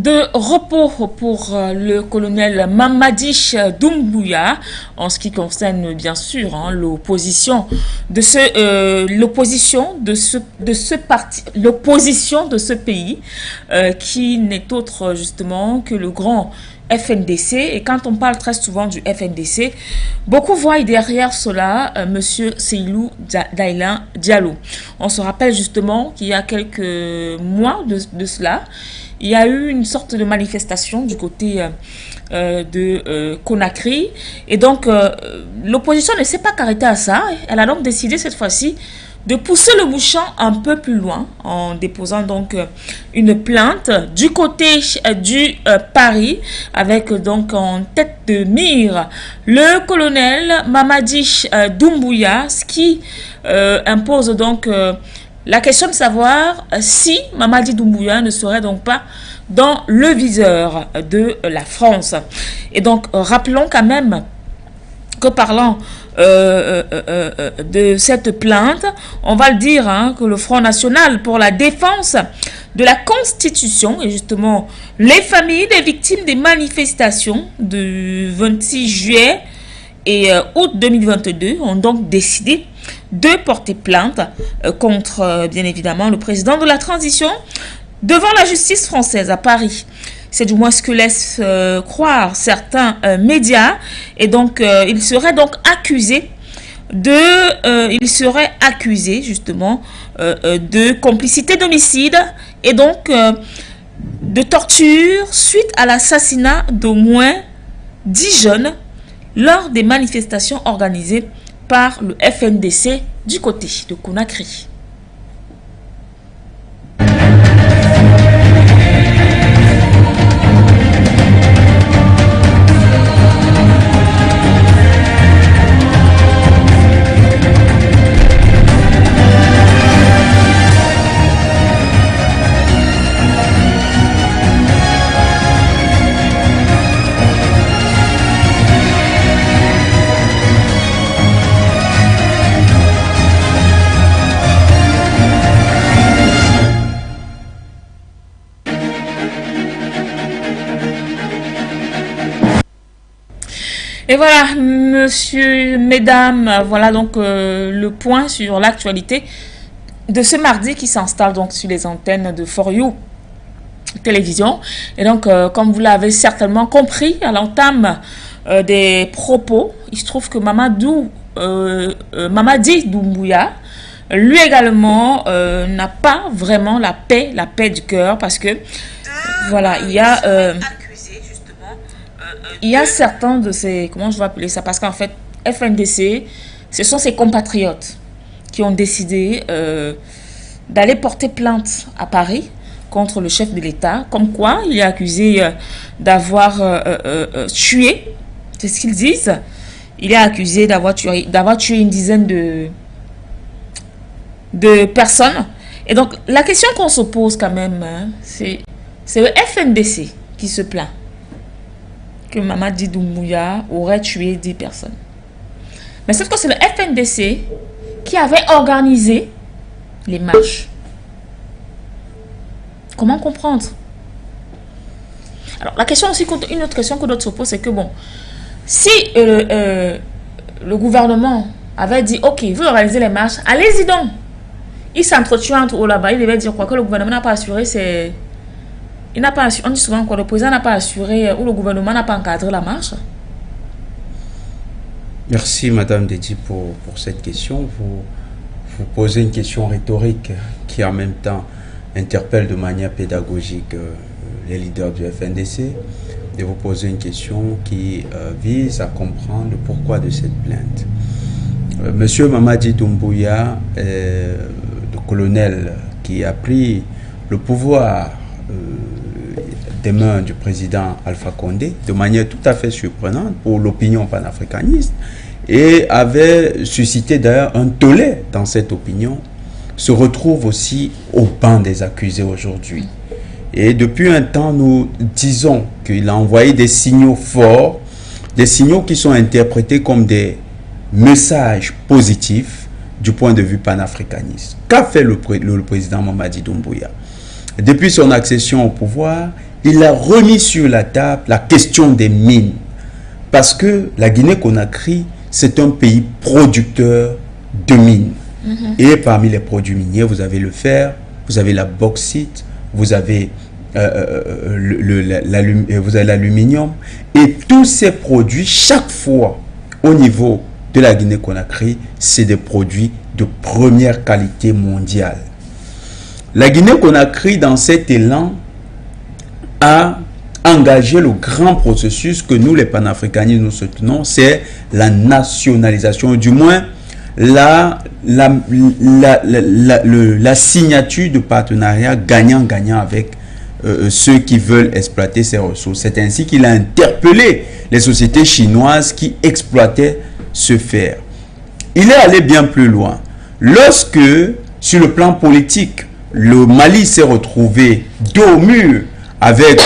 de repos pour le colonel Mamadi Doumbouya en ce qui concerne bien sûr l'opposition de ce parti, l'opposition de ce pays qui n'est autre justement que le grand FNDC. Et quand on parle très souvent du FNDC, beaucoup voient derrière cela Monsieur Seilou Daïlan Diallo. On se rappelle justement qu'il y a quelques mois de cela, il y a eu une sorte de manifestation du côté de Conakry. Et donc, l'opposition ne s'est pas arrêtée à ça. Elle a donc décidé cette fois-ci de pousser le bouchon un peu plus loin en déposant donc une plainte du côté du Paris avec donc en tête de mire le colonel Mamadi Doumbouya, ce qui impose donc la question de savoir si Mamadi Doumbouya ne serait donc pas dans le viseur de la France. Et donc, rappelons quand même que parlant de cette plainte, on va le dire que le Front National pour la défense de la Constitution et justement les familles des victimes des manifestations du 26 juillet et août 2022 ont donc décidé de porter plainte contre, bien évidemment, le président de la transition devant la justice française à Paris. C'est du moins ce que laissent croire certains médias. Et donc, il serait donc accusé justement de complicité d'homicide et donc de torture suite à l'assassinat d'au moins 10 jeunes lors des manifestations organisées par le FNDC du côté de Conakry. Et voilà, monsieur, mesdames, voilà donc le point sur l'actualité de ce mardi qui s'installe donc sur les antennes de For You Télévision. Et donc, comme vous l'avez certainement compris à l'entame des propos, il se trouve que Mamadi Doumbouya, lui également, n'a pas vraiment la paix du cœur parce que, voilà, il y a certains de ces, comment je vais appeler ça, parce qu'en fait, FNDC, ce sont ses compatriotes qui ont décidé d'aller porter plainte à Paris contre le chef de l'État, comme quoi il est accusé d'avoir tué, c'est ce qu'ils disent, il est accusé d'avoir tué une dizaine de personnes. Et donc, la question qu'on se pose quand même, c'est le FNDC qui se plaint que Mamadi Doumbouya aurait tué 10 personnes. Mais sauf que c'est le FNDC qui avait organisé les marches. Comment comprendre? Alors, la question aussi, une autre question que d'autres se posent, c'est que bon, si le gouvernement avait dit, ok, vous organisez les marches, allez-y donc. Il s'entretient entre eux là-bas, il devait dire quoi? Que le gouvernement n'a pas assuré, c'est... Il n'a pas assuré, on dit souvent que le président n'a pas assuré ou le gouvernement n'a pas encadré la marche. Merci Madame Dedi pour cette question. Vous posez une question rhétorique qui en même temps interpelle de manière pédagogique les leaders du FNDC. Et vous posez une question qui vise à comprendre le pourquoi de cette plainte. Monsieur Mamadi Doumbouya, le colonel qui a pris le pouvoir des mains du président Alpha Condé de manière tout à fait surprenante pour l'opinion panafricaniste et avait suscité d'ailleurs un tollé dans cette opinion, se retrouve aussi au banc des accusés aujourd'hui. Et depuis un temps, nous disons qu'il a envoyé des signaux forts, des signaux qui sont interprétés comme des messages positifs du point de vue panafricaniste. Qu'a fait le président Mamadi Doumbouya? depuis son accession au pouvoir, il a remis sur la table la question des mines. Parce que la Guinée-Conakry, c'est un pays producteur de mines. Et parmi les produits miniers, vous avez le fer, vous avez la bauxite, vous avez l'aluminium. Et tous ces produits, chaque fois, au niveau de la Guinée-Conakry, c'est des produits de première qualité mondiale. La Guinée-Conakry, dans cet élan, a engagé le grand processus que nous, les panafricanistes, nous soutenons, c'est la nationalisation, du moins la signature de partenariat gagnant-gagnant avec ceux qui veulent exploiter ces ressources. C'est ainsi qu'il a interpellé les sociétés chinoises qui exploitaient ce fer. Il est allé bien plus loin. Lorsque, sur le plan politique, le Mali s'est retrouvé dos au mur avec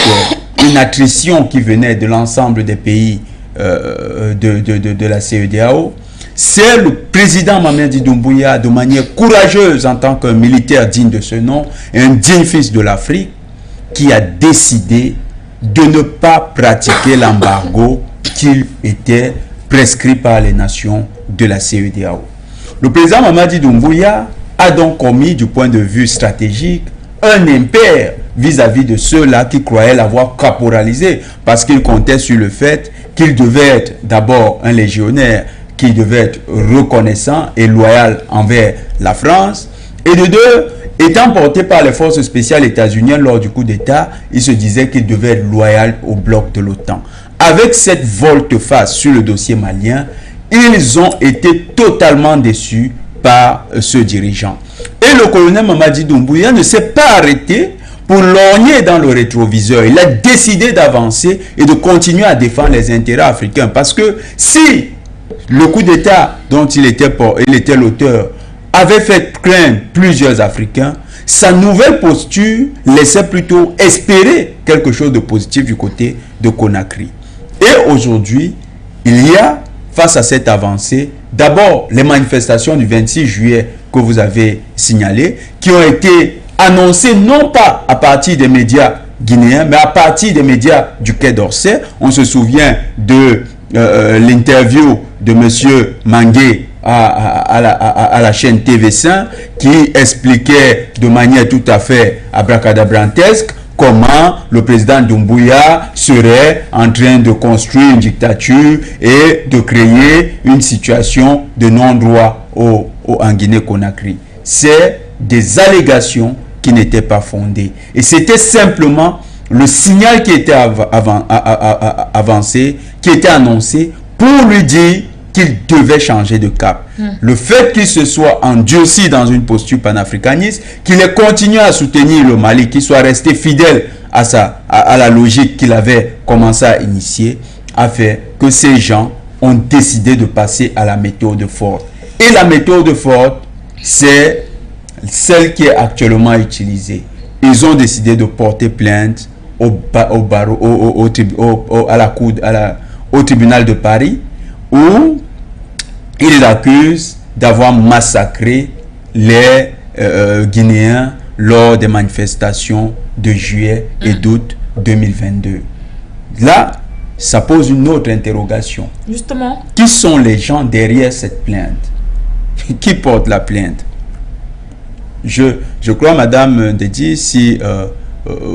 une attrition qui venait de l'ensemble des pays de la CEDEAO, c'est le président Mamadi Doumbouya, de manière courageuse en tant qu'un militaire digne de ce nom, et un digne fils de l'Afrique, qui a décidé de ne pas pratiquer l'embargo qui était prescrit par les nations de la CEDEAO. Le président Mamadi Doumbouya a donc commis, du point de vue stratégique, un impair vis-à-vis de ceux-là qui croyaient l'avoir caporalisé, parce qu'ils comptaient sur le fait qu'il devait être d'abord un légionnaire, qui devait être reconnaissant et loyal envers la France, et de deux, étant porté par les forces spéciales états-uniennes lors du coup d'État, il se disait qu'il devait être loyal au bloc de l'OTAN. Avec cette volte-face sur le dossier malien, ils ont été totalement déçus par ce dirigeant. Et le colonel Mamadi Doumbouya ne s'est pas arrêté pour lorgner dans le rétroviseur. Il a décidé d'avancer et de continuer à défendre les intérêts africains. Parce que si le coup d'État dont il était l'auteur avait fait craindre plusieurs Africains, sa nouvelle posture laissait plutôt espérer quelque chose de positif du côté de Conakry. Et aujourd'hui, il y a, face à cette avancée, d'abord les manifestations du 26 juillet que vous avez signalées, qui ont été annoncées non pas à partir des médias guinéens, mais à partir des médias du Quai d'Orsay. On se souvient de l'interview de M. Mangué à la chaîne TV5 qui expliquait de manière tout à fait abracadabrantesque comment le président Doumbouya serait en train de construire une dictature et de créer une situation de non-droit en Guinée-Conakry. C'est des allégations qui n'étaient pas fondées. Et c'était simplement le signal qui était avancé, qui était annoncé pour lui dire qu'il devait changer de cap. Le fait qu'il se soit endurci dans une posture panafricaniste, qu'il ait continué à soutenir le Mali, qu'il soit resté fidèle à la logique qu'il avait commencé à initier, a fait que ces gens ont décidé de passer à la méthode forte. Et la méthode forte, c'est celle qui est actuellement utilisée. Ils ont décidé de porter plainte au tribunal de Paris, où ils l'accusent d'avoir massacré les Guinéens lors des manifestations de juillet et d'août 2022. Là, ça pose une autre interrogation. Justement. Qui sont les gens derrière cette plainte? Qui porte la plainte? Je crois, Madame Dedi, si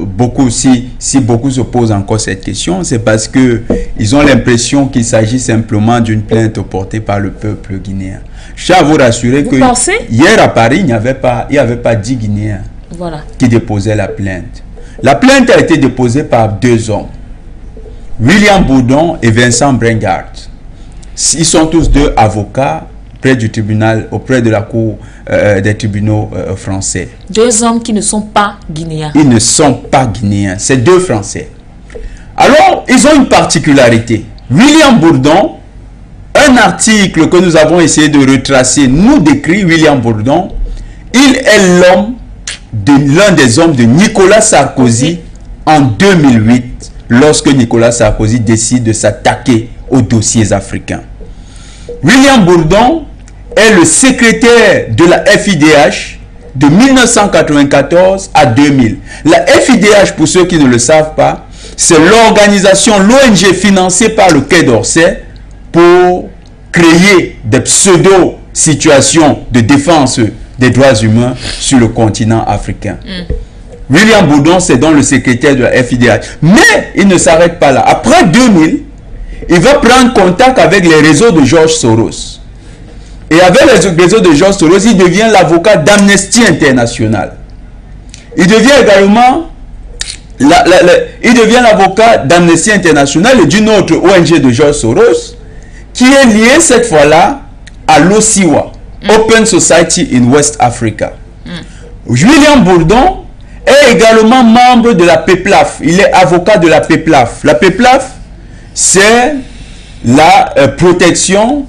beaucoup se posent encore cette question, c'est parce que ils ont l'impression qu'il s'agit simplement d'une plainte portée par le peuple guinéen. Je tiens à vous rassurer que hier à Paris, il n'y avait pas 10 Guinéens qui déposaient la plainte. La plainte a été déposée par 2 hommes, William Bourdon et Vincent Brengard. Ils sont tous 2 avocats près du tribunal, auprès de la cour des tribunaux français. 2 hommes qui ne sont pas guinéens. Ils ne sont pas guinéens, c'est 2 Français. Alors, ils ont une particularité. William Bourdon, un article que nous avons essayé de retracer, nous décrit William Bourdon. Il est l'un des hommes de Nicolas Sarkozy en 2008, lorsque Nicolas Sarkozy décide de s'attaquer aux dossiers africains. William Bourdon est le secrétaire de la FIDH de 1994 à 2000. La FIDH, pour ceux qui ne le savent pas, c'est l'organisation, l'ONG financée par le Quai d'Orsay pour créer des pseudo-situations de défense des droits humains sur le continent africain. William Bourdon, c'est donc le secrétaire de la FIDH. Mais il ne s'arrête pas là. Après 2000, il va prendre contact avec les réseaux de George Soros. Et avec les réseaux de George Soros, il devient l'avocat d'Amnesty International. Il devient également l'avocat d'Amnesty International et d'une autre ONG de George Soros, qui est lié cette fois-là à l'OSIWA, Open Society in West Africa. William Bourdon est également membre de la PEPLAF. Il est avocat de la PEPLAF. La PEPLAF, c'est la protection,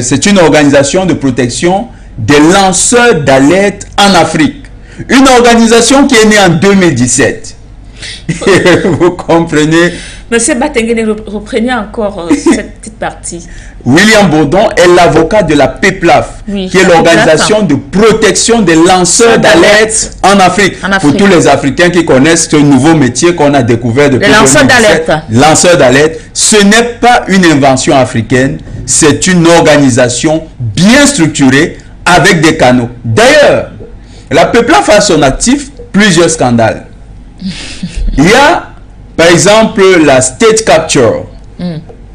c'est une organisation de protection des lanceurs d'alerte en Afrique. Une organisation qui est née en 2017. Vous comprenez? Monsieur Batengene, reprenez encore cette petite partie. William Bourdon est l'avocat de la PEPLAF, qui est l'organisation de protection des lanceurs d'alerte en Afrique. Pour tous les Africains qui connaissent ce nouveau métier qu'on a découvert depuis 2017, lanceurs d'alerte, ce n'est pas une invention africaine, c'est une organisation bien structurée avec des canaux. D'ailleurs, la PEPLAF a à son actif plusieurs scandales. Il y a, par exemple, la State Capture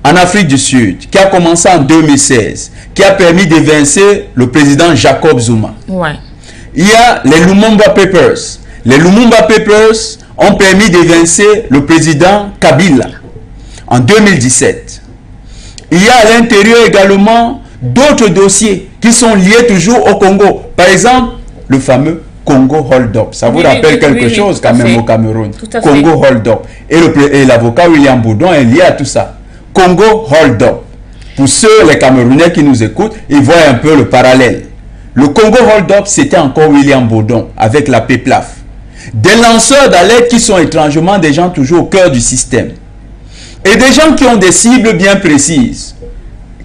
en Afrique du Sud, qui a commencé en 2016, qui a permis d'évincer le président Jacob Zuma. Il y a les Lumumba Papers. Les Lumumba Papers ont permis d'évincer le président Kabila en 2017. Il y a à l'intérieur également d'autres dossiers qui sont liés toujours au Congo. Par exemple, le fameux Congo Hold-up. Ça vous rappelle quelque chose quand même au Cameroun. Congo Hold-up. Et l'avocat William Bourdon est lié à tout ça. Congo Hold-up. Pour ceux, les Camerounais qui nous écoutent, ils voient un peu le parallèle. Le Congo Hold-up, c'était encore William Bourdon avec la PEPLAF. Des lanceurs d'alerte qui sont étrangement des gens toujours au cœur du système. Et des gens qui ont des cibles bien précises.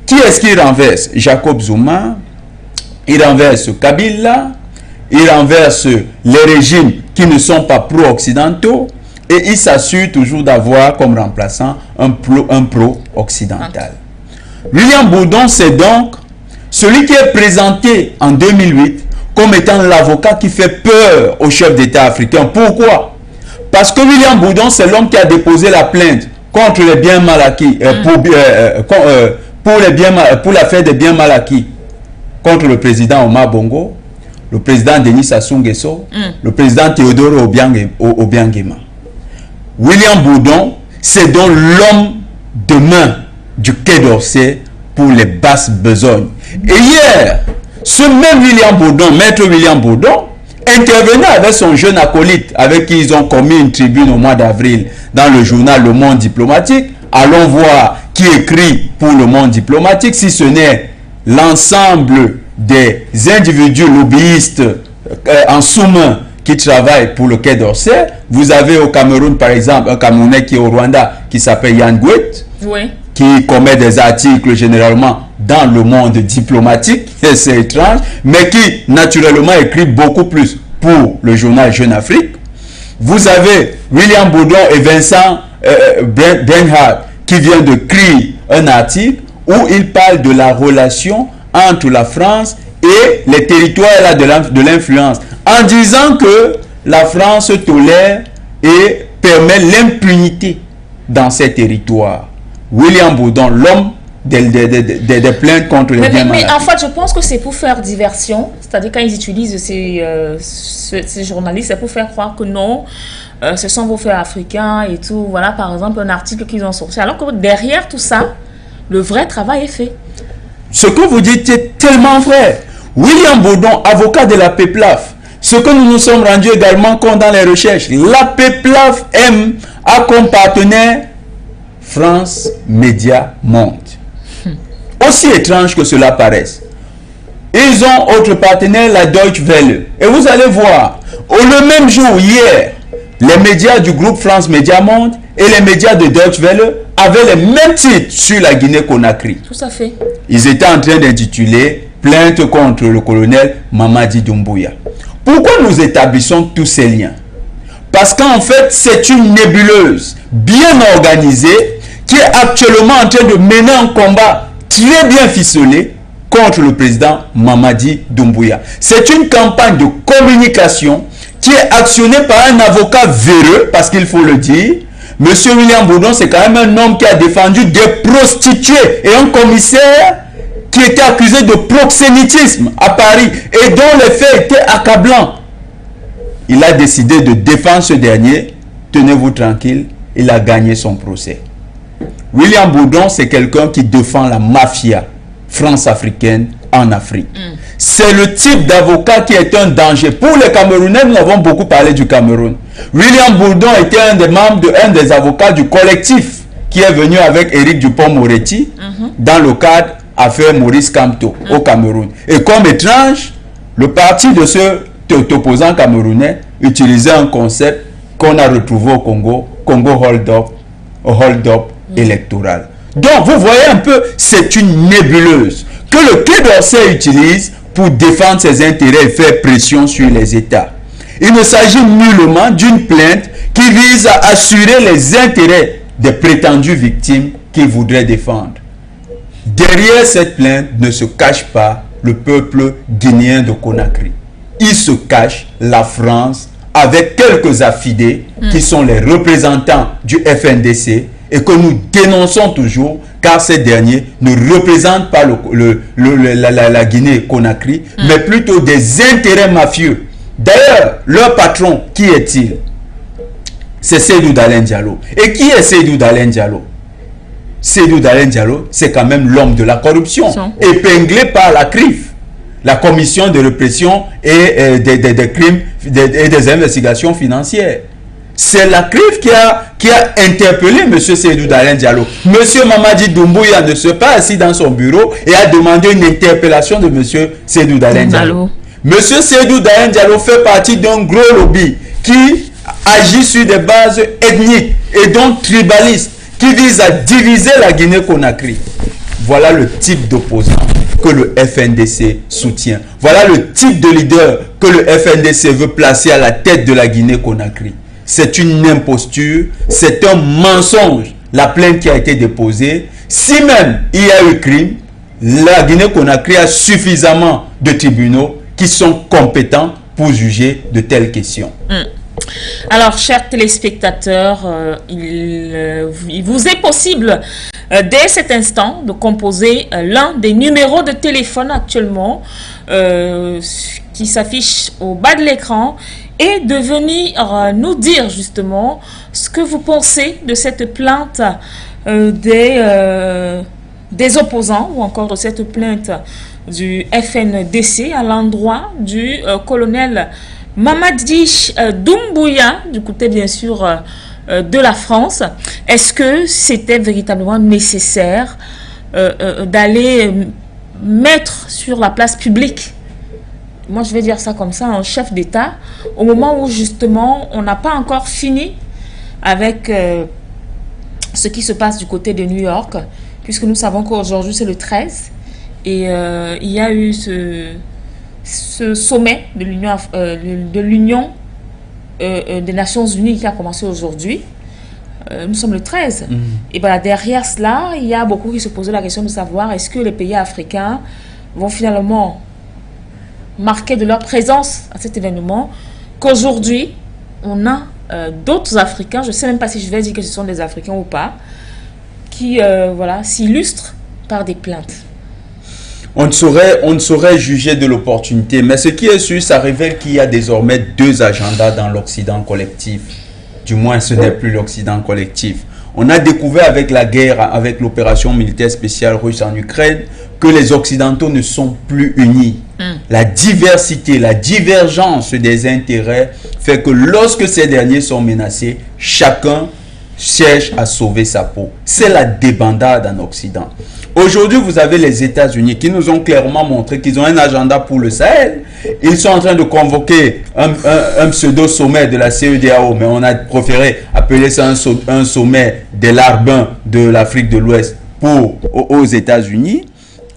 Qui est-ce qui renverse? Jacob Zuma, il renverse Kabila, il renverse les régimes qui ne sont pas pro-occidentaux et il s'assure toujours d'avoir comme remplaçant un pro-occidental. William Bourdon, c'est donc celui qui est présenté en 2008 comme étant l'avocat qui fait peur aux chefs d'État africains. Pourquoi? Parce que William Bourdon, c'est l'homme qui a déposé la plainte contre les biens mal acquis, pour l'affaire des biens mal acquis contre le président Omar Bongo, le président Denis Sassou Nguesso, le président Théodore Obiang-Nguema. William Bourdon, c'est donc l'homme de main du Quai d'Orsay pour les basses besognes. Et hier, ce même William Bourdon, maître William Bourdon, intervenait avec son jeune acolyte, avec qui ils ont commis une tribune au mois d'avril dans le journal Le Monde Diplomatique. Allons voir qui écrit pour Le Monde Diplomatique, si ce n'est l'ensemble des individus lobbyistes en sous-main qui travaillent pour le Quai d'Orsay. Vous avez au Cameroun, par exemple, un Camerounais qui est au Rwanda, qui s'appelle Yann Gouet, qui commet des articles généralement dans Le Monde Diplomatique, et c'est étrange, mais qui naturellement écrit beaucoup plus pour le journal Jeune Afrique. Vous avez William Bourdon et Vincent Brenhard qui viennent de créer un article où ils parlent de la relation entre la France et les territoires de l'influence, en disant que la France tolère et permet l'impunité dans ces territoires. William Bourdon, l'homme des plaintes contre les biens mal acquis. Mais en fait, je pense que c'est pour faire diversion. C'est-à-dire quand ils utilisent ces journalistes, c'est pour faire croire que non, ce sont vos frères africains et tout. Voilà, par exemple, un article qu'ils ont sorti. Alors que derrière tout ça, le vrai travail est fait. Ce que vous dites est tellement vrai. William Bourdon, avocat de la PEPLAF, ce que nous nous sommes rendus également compte dans les recherches, la PEPLAF a comme partenaire France Média Monde. Aussi étrange que cela paraisse. Ils ont autre partenaire, la Deutsche Welle. Et vous allez voir, le même jour, hier, les médias du groupe France Média Monde et les médias de Deutsche Welle avaient les mêmes titres sur la Guinée-Conakry. Tout à fait. Ils étaient en train d'intituler plainte contre le colonel Mamadi Doumbouya. Pourquoi nous établissons tous ces liens? Parce qu'en fait, c'est une nébuleuse bien organisée qui est actuellement en train de mener un combat très bien ficelé contre le président Mamadi Doumbouya. C'est une campagne de communication qui est actionnée par un avocat véreux, parce qu'il faut le dire. Monsieur William Bourdon, c'est quand même un homme qui a défendu des prostituées et un commissaire qui était accusé de proxénétisme à Paris et dont les faits étaient accablants. Il a décidé de défendre ce dernier. Tenez-vous tranquille, il a gagné son procès. William Bourdon, c'est quelqu'un qui défend la mafia france-africaine en Afrique. C'est le type d'avocat qui est un danger. Pour les Camerounais, nous avons beaucoup parlé du Cameroun. William Bourdon était un des membres, un des avocats du collectif qui est venu avec Éric Dupond-Moretti dans le cadre affaire Maurice Kamto au Cameroun. Et comme étrange, le parti de ce opposant camerounais utilisait un concept qu'on a retrouvé au Congo, Congo hold-up électoral. Donc, vous voyez un peu, c'est une nébuleuse que le Quai d'Orsay utilise pour défendre ses intérêts et faire pression sur les États. Il ne s'agit nullement d'une plainte qui vise à assurer les intérêts des prétendues victimes qu'il voudrait défendre. Derrière cette plainte ne se cache pas le peuple guinéen de Conakry. Il se cache la France avec quelques affidés qui sont les représentants du FNDC et que nous dénonçons toujours car ces derniers ne représentent pas la Guinée-Conakry, mais plutôt des intérêts mafieux. D'ailleurs, leur patron, qui est-il? C'est Seydou Dalein Diallo. Et qui est Seydou Dalein Diallo? Seydou Dalein Diallo, c'est quand même l'homme de la corruption, épinglé par la CRIF, la commission de répression et des crimes et des investigations financières. C'est la CRIF qui a interpellé M. Seydou Dalein Diallo. M. Mamadi Doumbouya ne se pas assis dans son bureau et a demandé une interpellation de M. Seydou Dalein Diallo. M. Seydou Dalein Diallo fait partie d'un gros lobby qui agit sur des bases ethniques et donc tribalistes qui vise à diviser la Guinée-Conakry. Voilà le type d'opposant que le FNDC soutient. Voilà le type de leader que le FNDC veut placer à la tête de la Guinée-Conakry. C'est une imposture, c'est un mensonge, la plainte qui a été déposée. Si même il y a eu crime, la Guinée-Conakry a suffisamment de tribunaux qui sont compétents pour juger de telles questions. Alors, chers téléspectateurs, il vous est possible dès cet instant de composer l'un des numéros de téléphone actuellement qui s'affiche au bas de l'écran et de venir nous dire justement ce que vous pensez de cette plainte des opposants ou encore de cette plainte du FNDC à l'endroit du colonel Mamadi Doumbouya, du côté bien sûr de la France. Est-ce que c'était véritablement nécessaire d'aller mettre sur la place publique, moi je vais dire ça comme ça, un chef d'État, au moment où justement on n'a pas encore fini avec ce qui se passe du côté de New York, puisque nous savons qu'aujourd'hui c'est le 13 et il y a eu ce sommet de l'Union des Nations Unies qui a commencé aujourd'hui. Nous sommes le 13. Et bien derrière cela, il y a beaucoup qui se posaient la question de savoir est-ce que les pays africains vont finalement marquer de leur présence à cet événement, qu'aujourd'hui, on a d'autres Africains, je ne sais même pas si je vais dire que ce sont des Africains ou pas, qui voilà, s'illustrent par des plaintes. On ne saurait juger de l'opportunité, mais ce qui est sûr, ça révèle qu'il y a désormais deux agendas dans l'Occident collectif. Du moins, ce n'est plus l'Occident collectif. On a découvert avec la guerre, avec l'opération militaire spéciale russe en Ukraine, que les Occidentaux ne sont plus unis. La diversité, la divergence des intérêts fait que lorsque ces derniers sont menacés, chacun cherche à sauver sa peau. C'est la débandade en Occident. Aujourd'hui, vous avez les États-Unis qui nous ont clairement montré qu'ils ont un agenda pour le Sahel. Ils sont en train de convoquer un pseudo-sommet de la CEDEAO, mais on a préféré appeler ça un sommet des larbins de l'Afrique de l'Ouest aux États-Unis.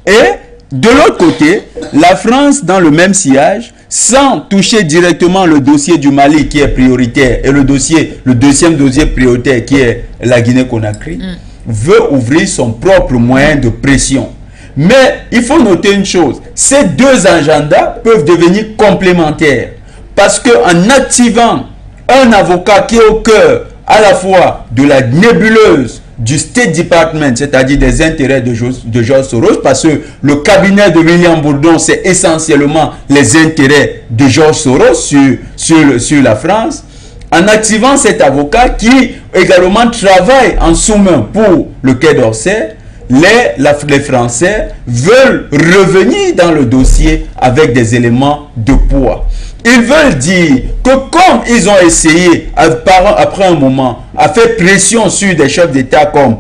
Et de l'autre côté, la France, dans le même sillage, sans toucher directement le dossier du Mali qui est prioritaire et le deuxième dossier prioritaire qui est la Guinée-Conakry, veut ouvrir son propre moyen de pression. Mais il faut noter une chose, ces deux agendas peuvent devenir complémentaires parce qu'en activant un avocat qui est au cœur à la fois de la nébuleuse du State Department, c'est-à-dire des intérêts de George Soros, parce que le cabinet de William Bourdon, c'est essentiellement les intérêts de George Soros sur la France, en activant cet avocat qui également travaille en sous-main pour le Quai d'Orsay, les Français veulent revenir dans le dossier avec des éléments de poids. Ils veulent dire que comme ils ont essayé, après un moment, à faire pression sur des chefs d'État comme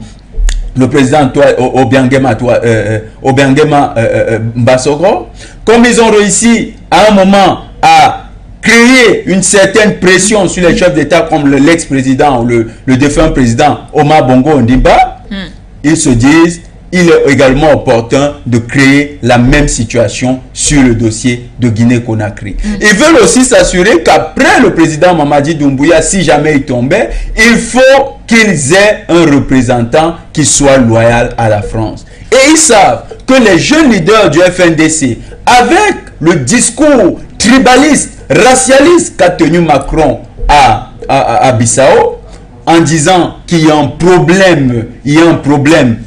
le président Obiangema Mbassogro, comme ils ont réussi à un moment à créer une certaine pression sur les chefs d'État comme l'ex-président ou le défunt président Omar Bongo Ondimba, ils se disent il est également opportun de créer la même situation sur le dossier de Guinée-Conakry. Ils veulent aussi s'assurer qu'après le président Mamadi Doumbouya, si jamais il tombait, il faut qu'ils aient un représentant qui soit loyal à la France. Et ils savent que les jeunes leaders du FNDC, avec le discours tribaliste, racialiste qu'a tenu Macron à Bissau, en disant qu'il y a un problème,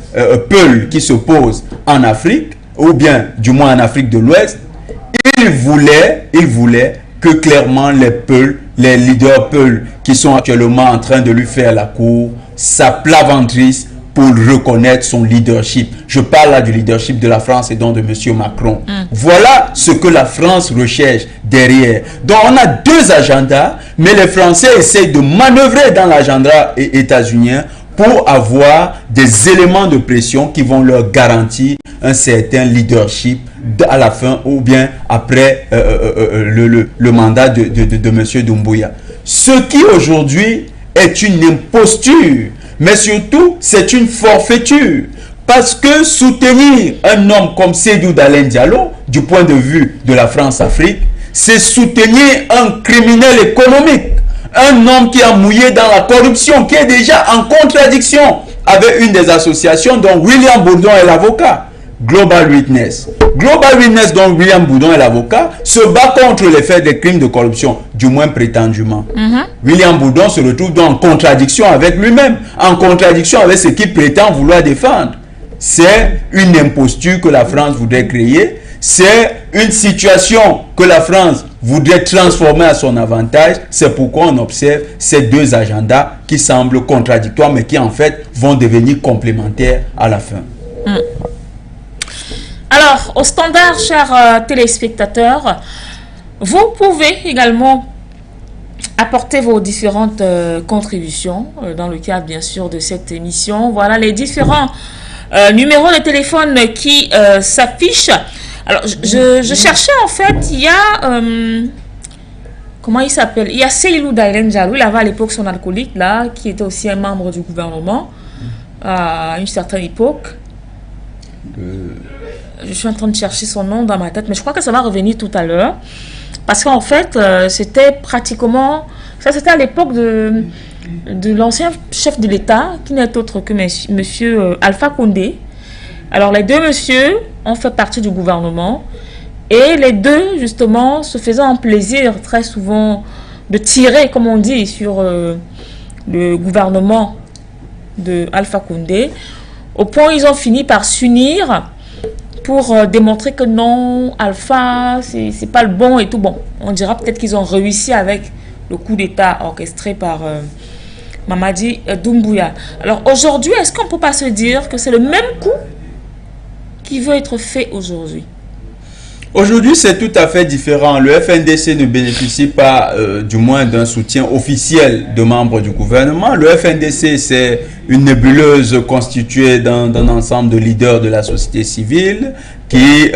Peul qui se pose en Afrique, ou bien du moins en Afrique de l'Ouest, il voulait que clairement les leaders Peul qui sont actuellement en train de lui faire la cour, s'applaventrissent pour reconnaître son leadership. Je parle là du leadership de la France et donc de M. Macron. Voilà ce que la France recherche derrière. Donc on a deux agendas, mais les Français essayent de manœuvrer dans l'agenda états-unien pour avoir des éléments de pression qui vont leur garantir un certain leadership à la fin ou bien après le mandat de M. Doumbouya. Ce qui aujourd'hui est une imposture, mais surtout c'est une forfaiture. Parce que soutenir un homme comme Seydou Dalein Diallo, du point de vue de la France-Afrique, c'est soutenir un criminel économique. Un homme qui a mouillé dans la corruption, qui est déjà en contradiction avec une des associations dont William Bourdon est l'avocat, Global Witness. Global Witness, dont William Bourdon est l'avocat, se bat contre les faits des crimes de corruption, du moins prétendument. William Bourdon se retrouve donc en contradiction avec lui-même, en contradiction avec ce qu'il prétend vouloir défendre. C'est une imposture que la France voudrait créer. C'est une situation que la France voudrait transformer à son avantage. C'est pourquoi on observe ces deux agendas qui semblent contradictoires, mais qui en fait vont devenir complémentaires à la fin. Alors, au standard, chers téléspectateurs, vous pouvez également apporter vos différentes contributions dans le cadre, bien sûr, de cette émission. Voilà les différents numéros de téléphone qui s'affichent. Alors, je cherchais en fait, il y a, comment il s'appelle? Il y a Seydou Dalein Diallo, il avait à l'époque son alcoolique là, qui était aussi un membre du gouvernement à une certaine époque. Je suis en train de chercher son nom dans ma tête, mais je crois que ça va revenir tout à l'heure. Parce qu'en fait, c'était pratiquement, ça c'était à l'époque de l'ancien chef de l'État, qui n'est autre que monsieur Alpha Condé. Alors les deux messieurs ont fait partie du gouvernement et les deux justement se faisant un plaisir très souvent de tirer, comme on dit, sur le gouvernement de Alpha Condé, au point où ils ont fini par s'unir pour démontrer que non, Alpha c'est pas le bon et tout. Bon, on dira peut-être qu'ils ont réussi avec le coup d'État orchestré par Mamadi Doumbouya. Alors aujourd'hui, est-ce qu'on ne peut pas se dire que c'est le même coup qui veut être fait aujourd'hui? Aujourd'hui, c'est tout à fait différent. Le FNDC ne bénéficie pas, du moins, d'un soutien officiel de membres du gouvernement. Le FNDC, c'est une nébuleuse constituée d'un ensemble de leaders de la société civile qui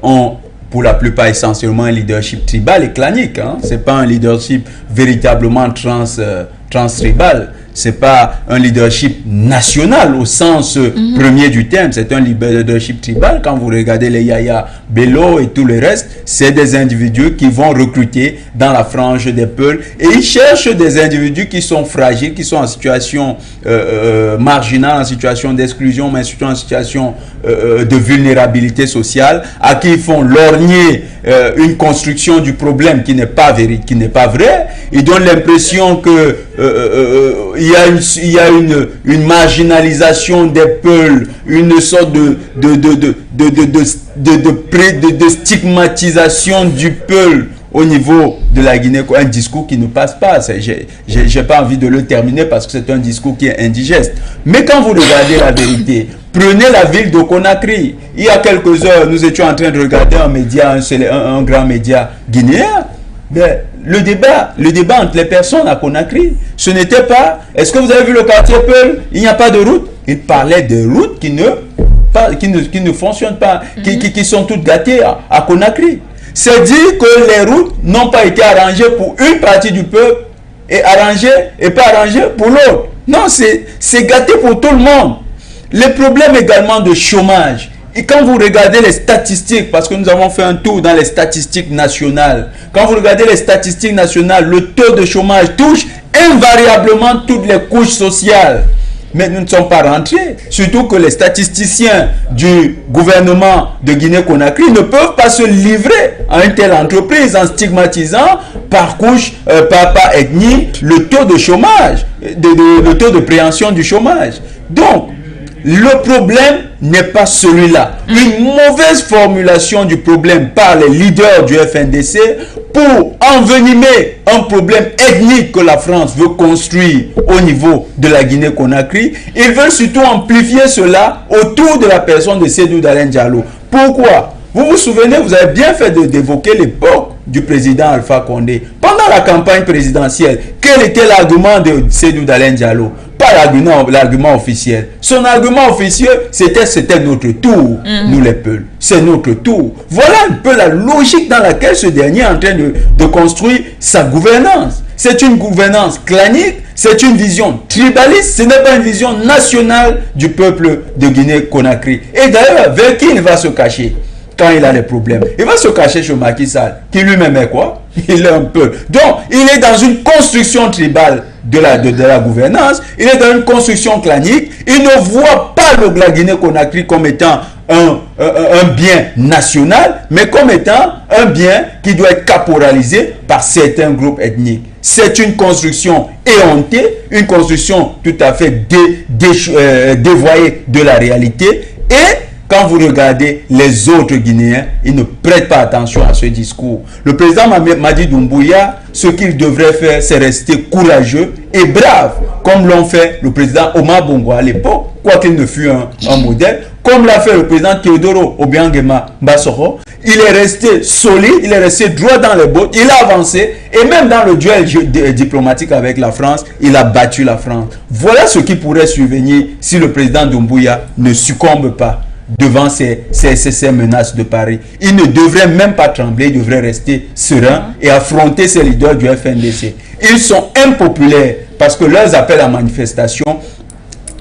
ont, pour la plupart, essentiellement un leadership tribal et clanique. Ce n'est pas un leadership véritablement trans-tribal. C'est pas un leadership national au sens premier du terme, c'est un leadership tribal. Quand vous regardez les Yaya Bello et tout le reste, c'est des individus qui vont recruter dans la frange des Peuls et ils cherchent des individus qui sont fragiles, qui sont en situation marginale, en situation d'exclusion, mais surtout en situation de vulnérabilité sociale, à qui ils font lorgner une construction du problème qui n'est pas vrai. Ils donnent l'impression que il y a une marginalisation des Peuls, une sorte de stigmatisation du Peul au niveau de la Guinée, un discours qui ne passe pas. J'ai pas envie de le terminer parce que c'est un discours qui est indigeste. Mais quand vous regardez la vérité, prenez la ville de Conakry. Il y a quelques heures, nous étions en train de regarder un média, un grand média guinéen. Mais le débat entre les personnes à Conakry, ce n'était pas, est-ce que vous avez vu le quartier Peul? Il n'y a pas de route. Il parlait de routes qui ne fonctionnent pas, qui sont toutes gâtées à Conakry. C'est dire que les routes n'ont pas été arrangées pour une partie du peuple et pas arrangées pour l'autre. Non, c'est gâté pour tout le monde. Les problèmes également de chômage. Et quand vous regardez les statistiques, parce que nous avons fait un tour dans les statistiques nationales, quand vous regardez les statistiques nationales, le taux de chômage touche invariablement toutes les couches sociales. Mais nous ne sommes pas rentrés. Surtout que les statisticiens du gouvernement de Guinée-Conakry ne peuvent pas se livrer à une telle entreprise en stigmatisant par couche, par ethnie, le taux de chômage, le taux de préhension du chômage. Donc, le problème n'est pas celui-là. Une mauvaise formulation du problème par les leaders du FNDC pour envenimer un problème ethnique que la France veut construire au niveau de la Guinée-Conakry. Ils veulent surtout amplifier cela autour de la personne de Sédou Dalein Diallo. Pourquoi? Vous vous souvenez, vous avez bien fait d'évoquer l'époque du président Alpha Condé. Pendant la campagne présidentielle, quel était l'argument de Sédou Dalein Diallo? Pas l'argument officiel. Son argument officiel, c'était notre tour, nous les Peuls. C'est notre tour. Voilà un peu la logique dans laquelle ce dernier est en train de construire sa gouvernance. C'est une gouvernance clanique, c'est une vision tribaliste, ce n'est pas une vision nationale du peuple de Guinée-Conakry. Et d'ailleurs, vers qui il va se cacher quand il a des problèmes? Il va se cacher chez Macky Sall, qui lui-même est quoi? Il est un peu. Donc, il est dans une construction tribale de la gouvernance, il est dans une construction clanique, il ne voit pas la Guinée-Conakry comme étant un bien national, mais comme étant un bien qui doit être caporalisé par certains groupes ethniques. C'est une construction éhontée, une construction tout à fait dévoyée de la réalité. Et quand vous regardez les autres Guinéens, ils ne prêtent pas attention à ce discours. Le président Mamadi Doumbouya, ce qu'il devrait faire, c'est rester courageux et brave, comme l'ont fait le président Omar Bongo à l'époque, quoiqu'il ne fût un modèle, comme l'a fait le président Théodoro Obiangema Bassoro. Il est resté solide, il est resté droit dans les bottes, il a avancé, et même dans le duel diplomatique avec la France, il a battu la France. Voilà ce qui pourrait survenir si le président Doumbouya ne succombe pas devant ces menaces de Paris. Il ne devrait même pas trembler, il devrait rester serein et affronter ces leaders du FNDC. Ils sont impopulaires parce que leurs appels à manifestation,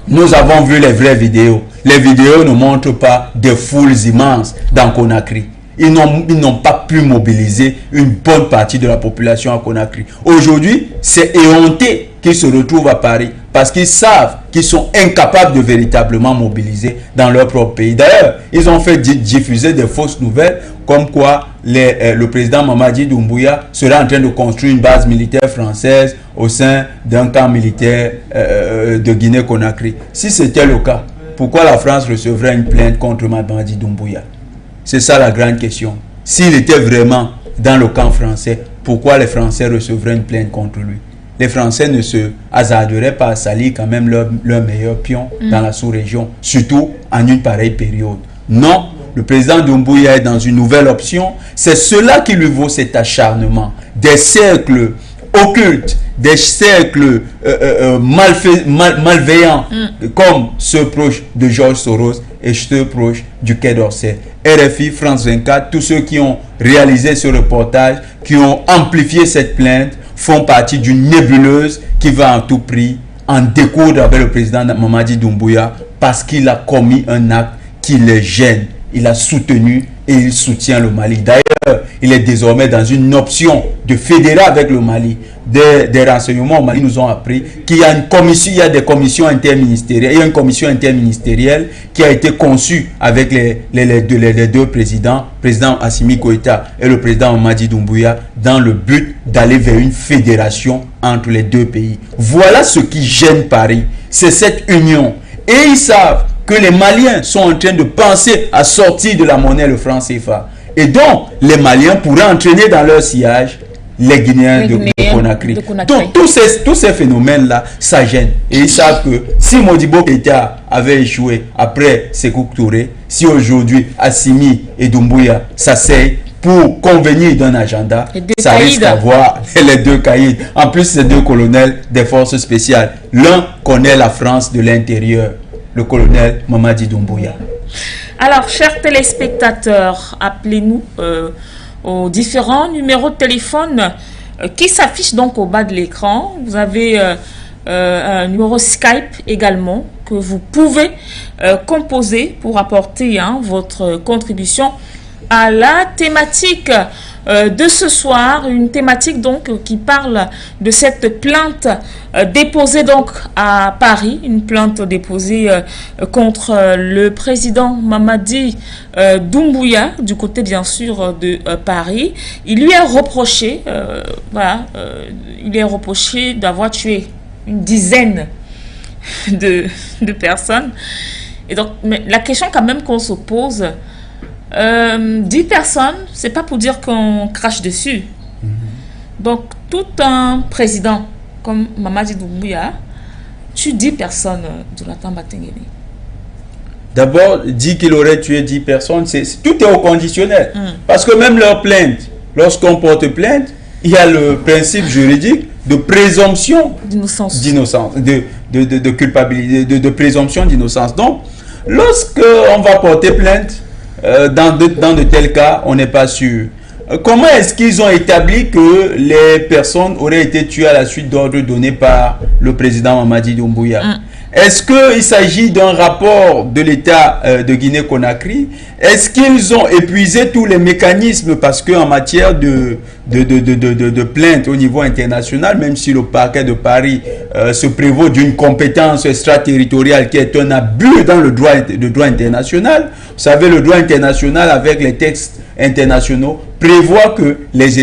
nous avons vu les vraies vidéos. Les vidéos ne montrent pas des foules immenses dans Conakry. Ils n'ont pas pu mobiliser une bonne partie de la population à Conakry. Aujourd'hui, c'est éhonté qu'ils se retrouvent à Paris parce qu'ils savent qu'ils sont incapables de véritablement mobiliser dans leur propre pays. D'ailleurs, ils ont fait diffuser des fausses nouvelles comme quoi le président Mamadi Doumbouya serait en train de construire une base militaire française au sein d'un camp militaire de Guinée-Conakry. Si c'était le cas, pourquoi la France recevrait une plainte contre Mamadi Doumbouya? C'est ça la grande question. S'il était vraiment dans le camp français, pourquoi les Français recevraient une plainte contre lui? Les Français ne se hasarderaient pas à salir quand même leur meilleur pion dans la sous-région, surtout en une pareille période. Non, le président Doumbouya est dans une nouvelle option. C'est cela qui lui vaut cet acharnement. Des cercles occultes, des cercles malveillants, comme ceux proches de Georges Soros et ceux proches du Quai d'Orsay. RFI, France 24, tous ceux qui ont réalisé ce reportage, qui ont amplifié cette plainte, font partie d'une nébuleuse qui va à tout prix en découdre avec le président Mamadi Doumbouya parce qu'il a commis un acte qui le gêne. Il a soutenu et il soutient le Mali. D'ailleurs, il est désormais dans une option de fédérer avec le Mali. Des renseignements au Mali nous ont appris qu'il y a une commission, il y a des commissions interministérielles. Il y a une commission interministérielle qui a été conçue avec les deux présidents, le président Assimi Goïta et le président Mamadi Doumbouya, dans le but d'aller vers une fédération entre les deux pays. Voilà ce qui gêne Paris. C'est cette union. Et ils savent que les Maliens sont en train de penser à sortir de la monnaie le franc CFA. Et donc, les Maliens pourraient entraîner dans leur sillage les Guinéens de Conakry. Donc, tous ces phénomènes-là, ça gêne. Et ils savent que si Modibo Keïta avait échoué après Sékou Touré, si aujourd'hui Assimi et Doumbouya s'asseyent pour convenir d'un agenda, ça risque d'avoir les deux caïds. En plus, ces deux colonels des forces spéciales. L'un connaît la France de l'intérieur, le colonel Mamadi Doumbouya. Alors, chers téléspectateurs, appelez-nous aux différents numéros de téléphone qui s'affichent donc au bas de l'écran. Vous avez un numéro Skype également que vous pouvez composer pour apporter votre contribution à la thématique de ce soir, une thématique donc qui parle de cette plainte déposée donc à Paris, une plainte déposée contre le président Mamadi Doumbouya du côté bien sûr de Paris. Il lui est reproché, il est reproché d'avoir tué une dizaine de personnes. Et donc, mais la question quand même qu'on se pose, 10 personnes, c'est pas pour dire qu'on crache dessus. Donc, tout un président comme Mamadi Doumbouya tue 10 personnes de la Tambatengene. D'abord, dit qu'il aurait tué 10 personnes, tout est au conditionnel. Parce que même leur plainte, lorsqu'on porte plainte, il y a le principe juridique de présomption d'innocence, de culpabilité, de présomption d'innocence. Donc, lorsqu'on va porter plainte, dans de tels cas, on n'est pas sûr. Comment est-ce qu'ils ont établi que les personnes auraient été tuées à la suite d'ordres donnés par le président Mamadi Doumbouya? Est-ce qu'il s'agit d'un rapport de l'État de Guinée-Conakry? Est-ce qu'ils ont épuisé tous les mécanismes? Parce qu'en matière de plainte au niveau international, même si le parquet de Paris se prévaut d'une compétence extraterritoriale qui est un abus dans le droit international, vous savez, le droit international avec les textes internationaux prévoit que les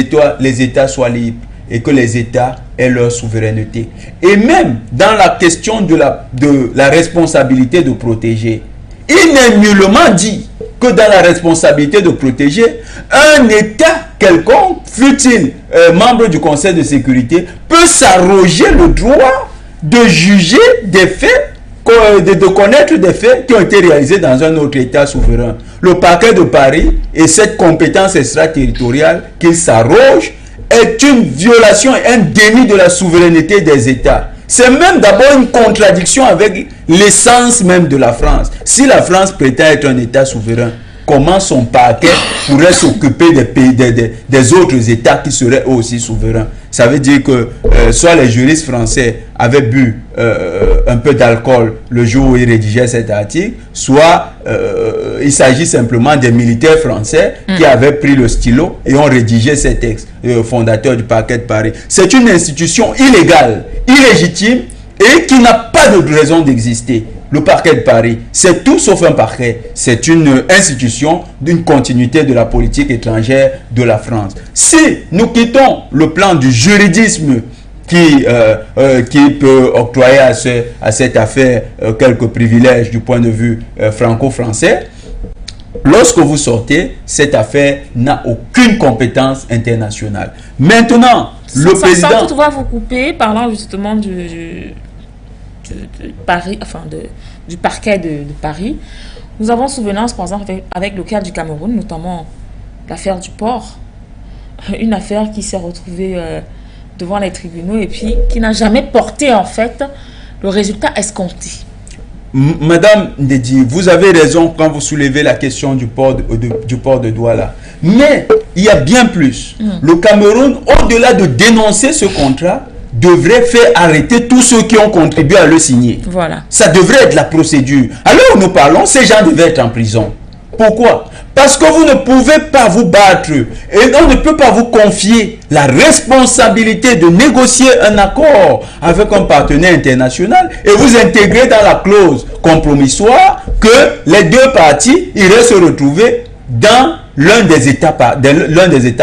États soient libres et que les États aient leur souveraineté. Et même dans la question de la responsabilité de protéger, il n'est nullement dit que dans la responsabilité de protéger, un État quelconque, fût-il membre du Conseil de sécurité, peut s'arroger le droit de juger des faits, de connaître des faits qui ont été réalisés dans un autre État souverain. Le parquet de Paris et cette compétence extraterritoriale qu'il s'arroge est une violation et un déni de la souveraineté des États. C'est même d'abord une contradiction avec l'essence même de la France. Si la France prétend être un État souverain, comment son parquet pourrait s'occuper des pays, des autres États qui seraient eux aussi souverains? Ça veut dire que soit les juristes français avaient bu un peu d'alcool le jour où ils rédigeaient cet article, soit il s'agit simplement des militaires français qui avaient pris le stylo et ont rédigé ces textes, fondateur du parquet de Paris. C'est une institution illégale, illégitime et qui n'a pas de raison d'exister. Le parquet de Paris, c'est tout sauf un parquet. C'est une institution d'une continuité de la politique étrangère de la France. Si nous quittons le plan du juridisme qui peut octroyer à cette affaire quelques privilèges du point de vue franco-français, lorsque vous sortez, cette affaire n'a aucune compétence internationale. Maintenant, le président... Sans toutefois vous couper, parlant justement de Paris, enfin du parquet de Paris, nous avons souvenance par exemple avec le cas du Cameroun, notamment l'affaire du port, une affaire qui s'est retrouvée devant les tribunaux et puis qui n'a jamais porté en fait le résultat escompté. Madame Ndedi, vous avez raison quand vous soulevez la question du port de Douala. Mais il y a bien plus. Le Cameroun, au-delà de dénoncer ce contrat, devrait faire arrêter tous ceux qui ont contribué à le signer. Voilà. Ça devrait être la procédure. Alors où nous parlons, ces gens devaient être en prison. Pourquoi? Parce que vous ne pouvez pas vous battre et on ne peut pas vous confier la responsabilité de négocier un accord avec un partenaire international et vous intégrer dans la clause compromissoire que les deux parties iraient se retrouver dans l'un des états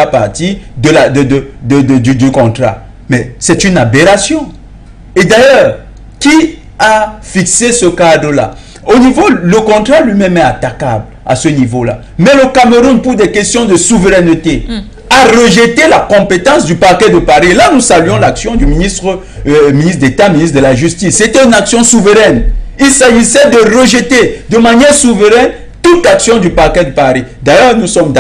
partis du contrat. Mais c'est une aberration. Et d'ailleurs, qui a fixé ce cadre-là? Au niveau, le contrat lui-même est attaquable à ce niveau-là. Mais le Cameroun, pour des questions de souveraineté, a rejeté la compétence du parquet de Paris. Là, nous saluons l'action du ministre d'État, ministre de la Justice. C'était une action souveraine. Il s'agissait de rejeter de manière souveraine toute action du parquet de Paris. D'ailleurs, nous sommes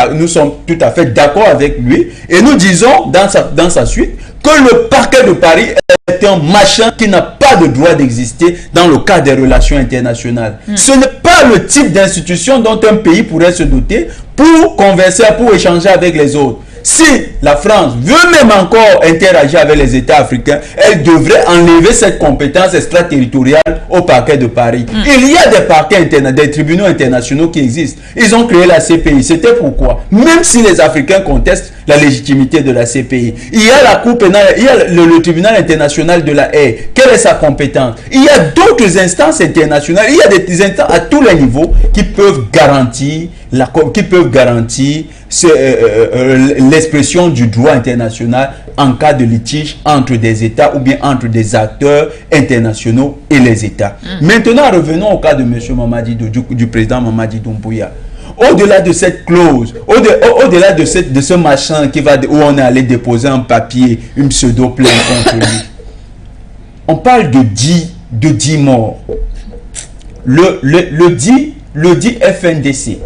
tout à fait d'accord avec lui et nous disons dans sa suite que le parquet de Paris est un machin qui n'a pas de droit d'exister dans le cadre des relations internationales. Ce n'est pas le type d'institution dont un pays pourrait se doter pour converser, pour échanger avec les autres. Si la France veut même encore interagir avec les États africains, elle devrait enlever cette compétence extraterritoriale au parquet de Paris. Il y a des parquets des tribunaux internationaux qui existent. Ils ont créé la CPI. C'était pourquoi, même si les Africains contestent la légitimité de la CPI, il y a la Cour pénale, il y a le tribunal international de la Haye. Quelle est sa compétence? Il y a d'autres instances internationales, il y a des instances à tous les niveaux qui peuvent garantir l'expression du droit international en cas de litige entre des États ou bien entre des acteurs internationaux et les États. Maintenant, revenons au cas de M. Mamadi, du président Mamadi Doumbouya. Au-delà de cette clause, au-delà de ce machin où on est allé déposer un papier, une pseudo-plainte contre lui, on parle de 10 morts. Le dit FNDC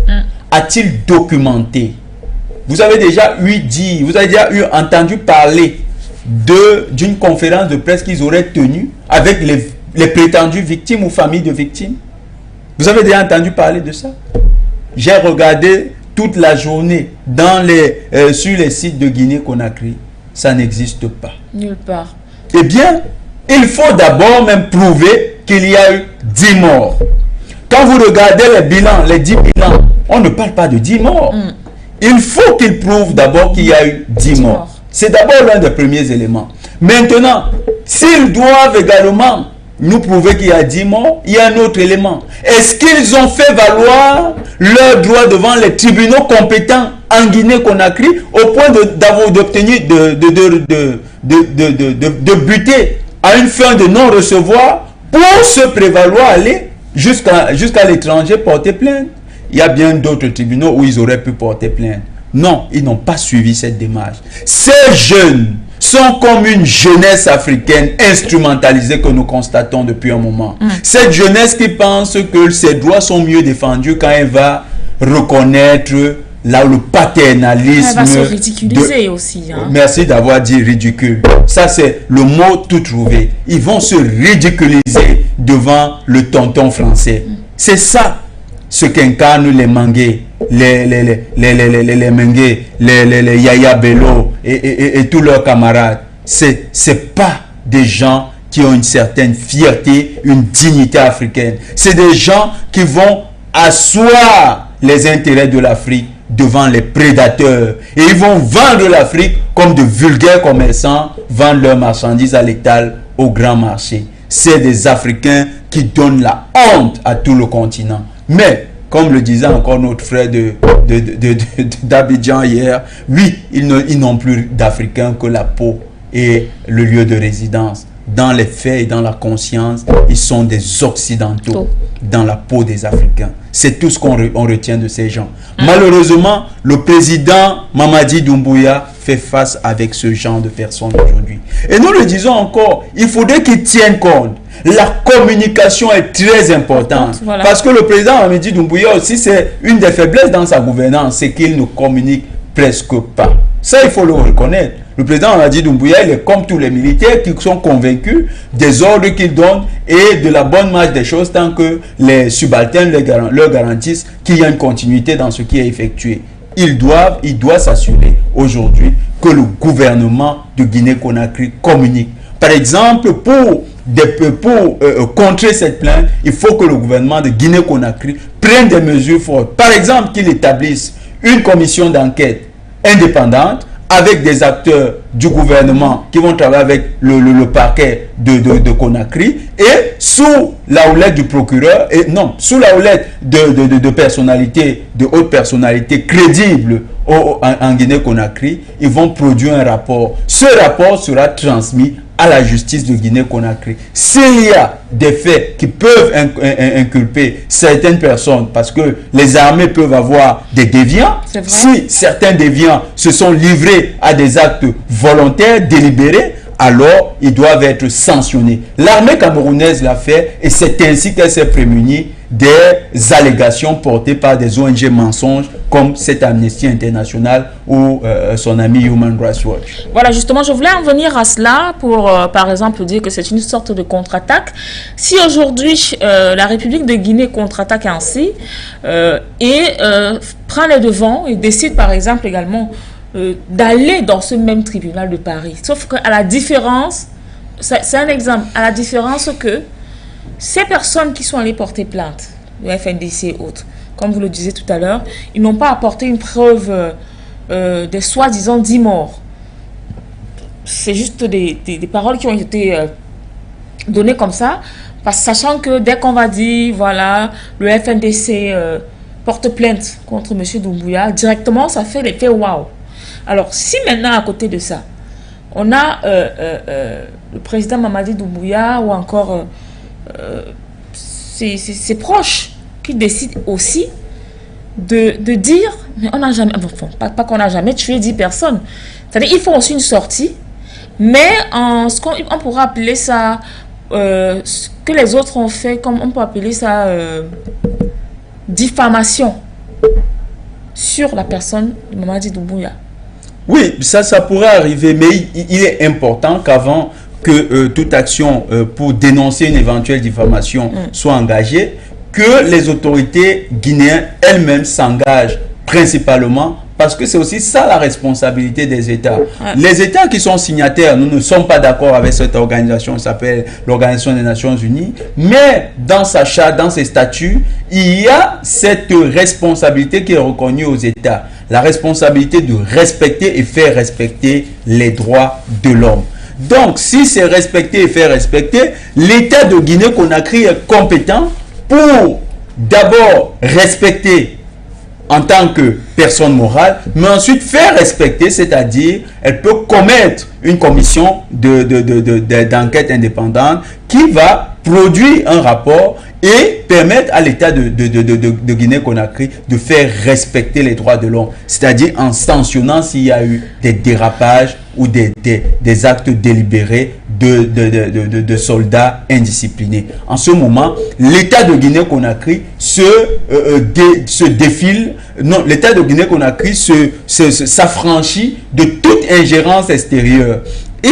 a-t-il documenté? Vous avez déjà entendu parler d'une conférence de presse qu'ils auraient tenue avec les prétendues victimes ou familles de victimes? Vous avez déjà entendu parler de ça? J'ai regardé toute la journée sur les sites de Guinée-Conakry. Ça n'existe pas. Nulle part. Eh bien, il faut d'abord même prouver qu'il y a eu 10 morts. Quand vous regardez les 10 bilans, on ne parle pas de 10 morts. Il faut qu'il prouve d'abord qu'il y a eu 10 morts. C'est d'abord l'un des premiers éléments. Maintenant, s'ils doivent également nous prouver qu'il y a 10 morts, il y a un autre élément. Est-ce qu'ils ont fait valoir leurs droits devant les tribunaux compétents en Guinée-Conakry au point d'obtenir, de buter à une fin de non-recevoir pour se prévaloir aller jusqu'à l'étranger porter plainte? Il y a bien d'autres tribunaux où ils auraient pu porter plainte. Non, ils n'ont pas suivi cette démarche. Ces jeunes sont comme une jeunesse africaine instrumentalisée que nous constatons depuis un moment. Cette jeunesse qui pense que ses droits sont mieux défendus quand elle va reconnaître le paternalisme. Elle va se ridiculiser aussi. Merci d'avoir dit ridicule. Ça, c'est le mot tout trouvé. Ils vont se ridiculiser devant le tonton français. C'est ça ce qu'incarnent les Mangué, les Mengué, les Yaya Bello et tous leurs camarades. C'est pas des gens qui ont une certaine fierté, une dignité africaine. C'est des gens qui vont asseoir les intérêts de l'Afrique devant les prédateurs. Et ils vont vendre l'Afrique comme de vulgaires commerçants vendent leurs marchandises à l'étal au grand marché. C'est des Africains qui donnent la honte à tout le continent. Mais, comme le disait encore notre frère d'Abidjan hier, oui, ils n'ont plus d'Africains que la peau et le lieu de résidence. Dans les faits et dans la conscience, ils sont des Occidentaux dans la peau des Africains. C'est tout ce qu'on retient de ces gens. Malheureusement, le président Mamadi Doumbouya fait face avec ce genre de personnes aujourd'hui. Et nous le disons encore, il faudrait qu'il tienne compte. La communication est très importante. Voilà. Parce que le président Mamadi Doumbouya aussi, c'est une des faiblesses dans sa gouvernance, c'est qu'il ne communique presque pas. Ça, il faut le reconnaître. Le président Mamadi Doumbouya, il est comme tous les militaires qui sont convaincus des ordres qu'il donne et de la bonne marche des choses tant que les subalternes leur garantissent qu'il y a une continuité dans ce qui est effectué. Il doit s'assurer aujourd'hui que le gouvernement de Guinée-Conakry communique. Par exemple, pour contrer cette plainte, il faut que le gouvernement de Guinée-Conakry prenne des mesures fortes. Par exemple, qu'il établisse une commission d'enquête indépendante avec des acteurs du gouvernement qui vont travailler avec le parquet de Conakry et sous la houlette du procureur, et non, sous la houlette de personnalités, de hautes personnalités crédibles en Guinée-Conakry, ils vont produire un rapport. Ce rapport sera transmis à la justice de Guinée-Conakry. S'il y a des faits qui peuvent inculper certaines personnes, parce que les armées peuvent avoir des déviants, si certains déviants se sont livrés à des actes volontaires, délibérés, alors ils doivent être sanctionnés. L'armée camerounaise l'a fait et c'est ainsi qu'elle s'est prémunie des allégations portées par des ONG mensonges comme cette Amnesty International ou son ami Human Rights Watch. Voilà, justement, je voulais en venir à cela pour, par exemple, dire que c'est une sorte de contre-attaque. Si aujourd'hui, la République de Guinée contre-attaque ainsi et prend les devants et décide, par exemple, également d'aller dans ce même tribunal de Paris. Sauf qu'à la différence, c'est un exemple, à la différence que ces personnes qui sont allées porter plainte, le FNDC et autres, comme vous le disiez tout à l'heure, ils n'ont pas apporté une preuve des soi-disant 10 morts. C'est juste des paroles qui ont été données comme ça, sachant que dès qu'on va dire, voilà, le FNDC porte plainte contre M. Doumbouya, directement, ça fait l'effet waouh. Alors, si maintenant, à côté de ça, on a le président Mamadi Doumbouya ou encore ses proches qui décident aussi de dire, mais on n'a jamais, pas qu'on n'a jamais tué 10 personnes. C'est-à-dire qu'il faut aussi une sortie, mais ce qu'on pourra appeler ça, ce que les autres ont fait, comme on peut appeler ça diffamation sur la personne de Mamadi Doumbouya. Oui, ça pourrait arriver, mais il est important qu'avant que toute action pour dénoncer une éventuelle diffamation soit engagée, que les autorités guinéennes elles-mêmes s'engagent principalement, parce que c'est aussi ça la responsabilité des États. Les États qui sont signataires, nous ne sommes pas d'accord avec cette organisation, ça s'appelle l'Organisation des Nations Unies, mais dans sa charte, dans ses statuts, il y a cette responsabilité qui est reconnue aux États. La responsabilité de respecter et faire respecter les droits de l'homme. Donc, si c'est respecter et faire respecter, l'État de Guinée-Conakry est compétent pour d'abord respecter en tant que personne morale, mais ensuite faire respecter, c'est-à-dire elle peut commettre une commission d'enquête indépendante qui va produire un rapport et permettre à l'État de Guinée-Conakry de faire respecter les droits de l'homme, c'est-à-dire en sanctionnant s'il y a eu des dérapages ou des actes délibérés de soldats indisciplinés. En ce moment, l'État de Guinée-Conakry se défile, non, l'État de Guinée-Conakry s'affranchit de toute ingérence extérieure. Et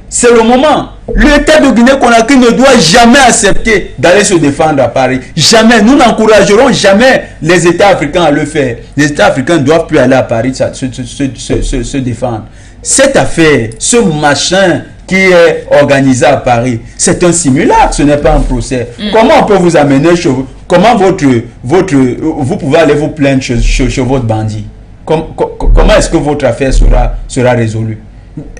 c'est le moment. L'État de Guinée-Conakry ne doit jamais accepter d'aller se défendre à Paris. Jamais. Nous n'encouragerons jamais les États africains à le faire. Les États africains ne doivent plus aller à Paris se défendre. Cette affaire, ce machin qui est organisé à Paris, c'est un simulacre, ce n'est pas un procès. Comment on peut vous amener chez vous? Comment vous pouvez aller vous plaindre chez votre bandit? Comment est-ce que votre affaire sera résolue?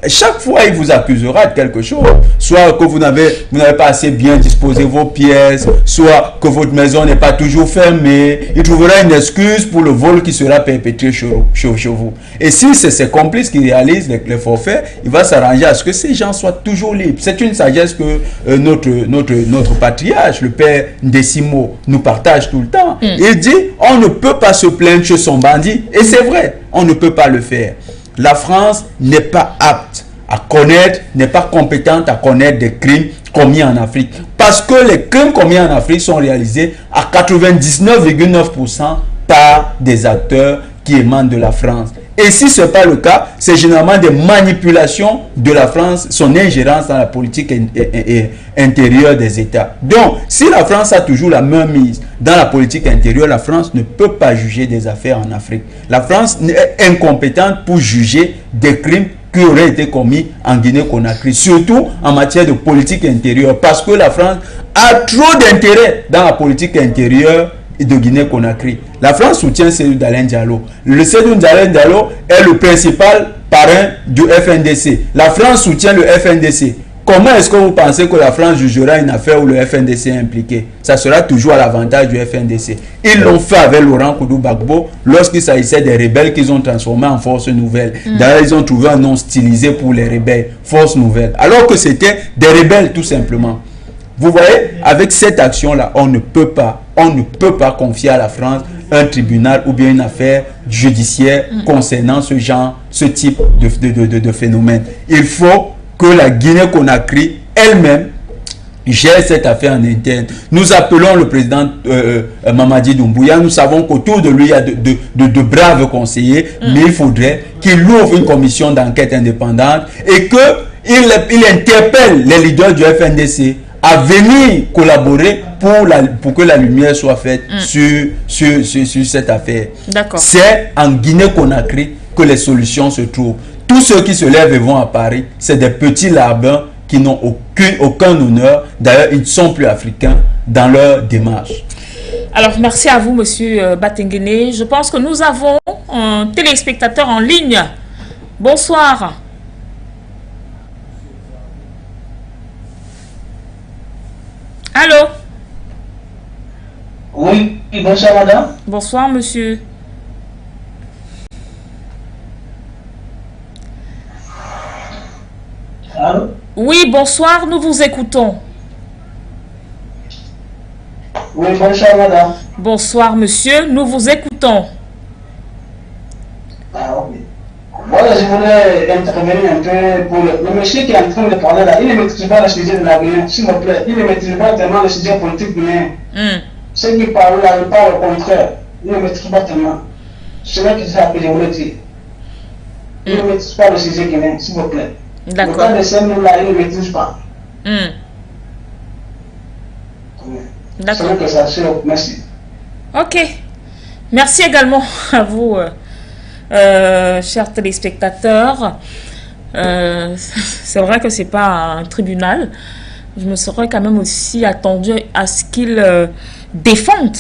Chaque fois, il vous accusera de quelque chose. Soit que vous n'avez pas assez bien disposé vos pièces, soit que votre maison n'est pas toujours fermée. Il trouvera une excuse pour le vol qui sera perpétré chez vous. Et si c'est ses complices qui réalisent les forfaits, il va s'arranger à ce que ces gens soient toujours libres. C'est une sagesse que notre patriarche, le père Ndesimo, nous partage tout le temps. Il dit, on ne peut pas se plaindre chez son bandit. Et c'est vrai, on ne peut pas le faire. La France n'est pas apte à connaître, n'est pas compétente à connaître des crimes commis en Afrique. Parce que les crimes commis en Afrique sont réalisés à 99,9% par des acteurs qui émanent de la France. Et si ce n'est pas le cas, c'est généralement des manipulations de la France, son ingérence dans la politique intérieure des États. Donc, si la France a toujours la main mise dans la politique intérieure, la France ne peut pas juger des affaires en Afrique. La France est incompétente pour juger des crimes qui auraient été commis en Guinée-Conakry, surtout en matière de politique intérieure, parce que la France a trop d'intérêt dans la politique intérieure de Guinée-Conakry. La France soutient Cellou Dalein Diallo. Le Cellou Dalein Diallo est le principal parrain du FNDC. La France soutient le FNDC. Comment est-ce que vous pensez que la France jugera une affaire où le FNDC est impliqué? Ça sera toujours à l'avantage du FNDC. Ils l'ont fait avec Laurent Koudou-Gbagbo lorsqu'il s'agissait des rebelles qu'ils ont transformés en force nouvelle. D'ailleurs, ils ont trouvé un nom stylisé pour les rebelles, force nouvelle. Alors que c'était des rebelles tout simplement. Vous voyez, avec cette action-là, on ne peut pas confier à la France un tribunal ou bien une affaire judiciaire concernant ce type de phénomène. Il faut que la Guinée-Conakry elle-même gère cette affaire en interne. Nous appelons le président Mamadi Doumbouya. Nous savons qu'autour de lui, il y a de braves conseillers, mais il faudrait qu'il ouvre une commission d'enquête indépendante et qu'il interpelle les leaders du FNDC à venir collaborer pour que la lumière soit faite sur cette affaire. C'est en Guinée-Conakry que les solutions se trouvent. Tous ceux qui se lèvent et vont à Paris, c'est des petits larbins qui n'ont aucun honneur. D'ailleurs, ils ne sont plus africains dans leur démarche. Alors, merci à vous, monsieur Batenguene. Je pense que nous avons un téléspectateur en ligne. Bonsoir. Allô? Oui, bonsoir madame. Bonsoir monsieur. Allô? Oui, bonsoir, nous vous écoutons. Oui, bonsoir madame. Bonsoir monsieur, nous vous écoutons. Ah, ok. Voilà, je voulais intervenir un peu pour le monsieur qui est en train de parler là. Il ne maîtrise pas le sujet de la Guinée, s'il vous plaît. Il ne maîtrise pas tellement le sujet politique guinéen. Ceux qui parlent là, ils parlent au contraire. Il ne maîtrise pas tellement. C'est là que c'est ça que je voulais dire. Il ne maîtrise pas le sujet guinéen, s'il vous plaît. D'accord. Le cas de ces mots là, il ne maîtrise pas. D'accord. C'est vrai que ça se... Merci. Ok. Merci également à vous, chers téléspectateurs. C'est vrai que c'est pas un tribunal. Je me serais quand même aussi attendu à ce qu'ils défendent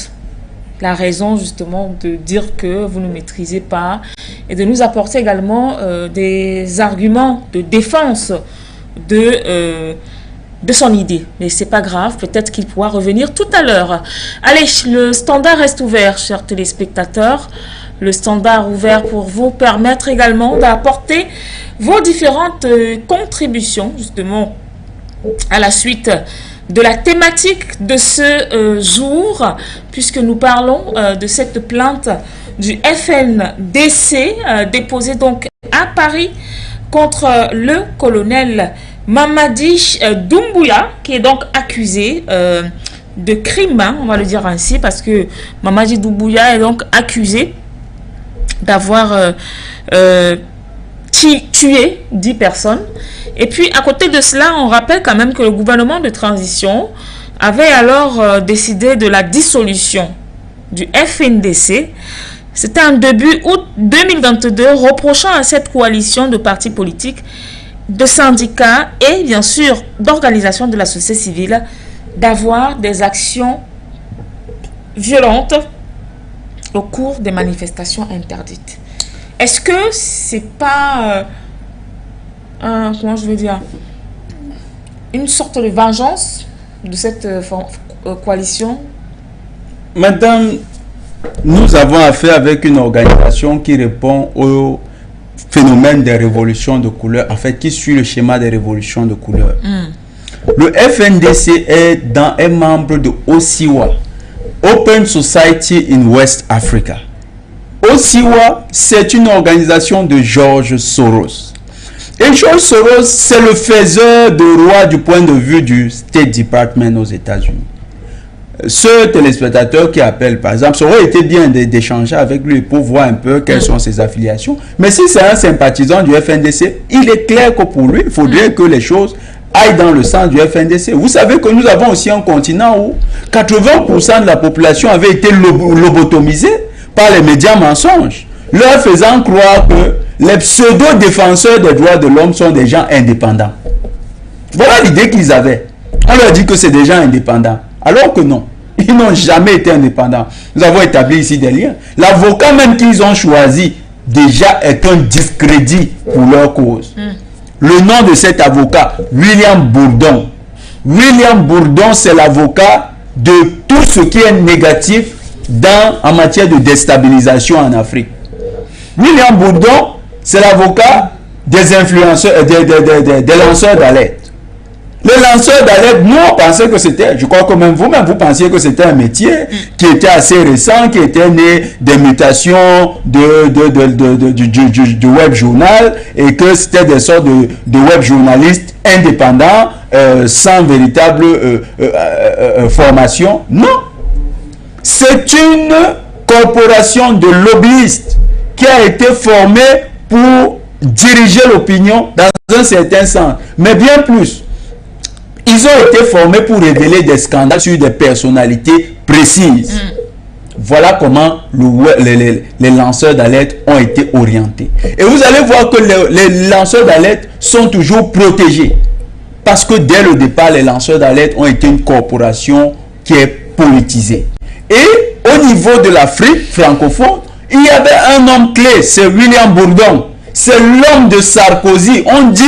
la raison justement de dire que vous ne maîtrisez pas et de nous apporter également des arguments de défense de son idée. Mais c'est pas grave, peut-être qu'il pourra revenir tout à l'heure. Allez, le standard reste ouvert, chers téléspectateurs. Le standard ouvert pour vous permettre également d'apporter vos différentes contributions justement à la suite de la thématique de ce jour, puisque nous parlons de cette plainte du FNDC déposée donc à Paris contre le colonel Mamadi Doumbouya, qui est donc accusé de crime, on va le dire ainsi, parce que Mamadi Doumbouya est donc accusé d'avoir tué 10 personnes. Et puis, à côté de cela, on rappelle quand même que le gouvernement de transition avait alors décidé de la dissolution du FNDC. C'était en début août 2022, reprochant à cette coalition de partis politiques, de syndicats et bien sûr d'organisations de la société civile d'avoir des actions violentes au cours des manifestations interdites. Est-ce que c'est pas comment je veux dire, une sorte de vengeance de cette coalition? Madame, nous avons affaire avec une organisation qui répond au phénomène des révolutions de couleur, en fait, qui suit le schéma des révolutions de couleur. Le FNDC est membre de OSIWA, Open Society in West Africa. OSIWA, c'est une organisation de George Soros. Et George Soros, c'est le faiseur de roi du point de vue du State Department aux États-Unis. Ce téléspectateur qui appelle, par exemple, ça aurait été bien d'échanger avec lui pour voir un peu quelles sont ses affiliations. Mais si c'est un sympathisant du FNDC, il est clair que pour lui, il faudrait que les choses aillent dans le sens du FNDC. Vous savez que nous avons aussi un continent où 80% de la population avait été lobotomisée par les médias mensonges, leur faisant croire que les pseudo-défenseurs des droits de l'homme sont des gens indépendants. Voilà l'idée qu'ils avaient. On leur dit que c'est des gens indépendants. Alors que non. Ils n'ont jamais été indépendants. Nous avons établi ici des liens. L'avocat même qu'ils ont choisi déjà est un discrédit pour leur cause. Le nom de cet avocat, William Bourdon. William Bourdon, c'est l'avocat de tout ce qui est négatif en matière de déstabilisation en Afrique. William Bourdon, c'est l'avocat des influenceurs, des lanceurs d'alerte. Les lanceurs d'alerte, nous on pensait que c'était, je crois que même vous-même vous pensiez que c'était un métier qui était assez récent, qui était né des mutations du web journal et que c'était des sortes de web journalistes indépendants sans véritable formation. Non, c'est une corporation de lobbyistes qui a été formée pour diriger l'opinion dans un certain sens, mais bien plus. Ils ont été formés pour révéler des scandales sur des personnalités précises. Voilà comment les lanceurs d'alerte ont été orientés. Et vous allez voir que les lanceurs d'alerte sont toujours protégés. Parce que dès le départ, les lanceurs d'alerte ont été une corporation qui est politisée. Et au niveau de l'Afrique francophone, il y avait un homme clé, c'est William Bourdon. C'est l'homme de Sarkozy. On dit...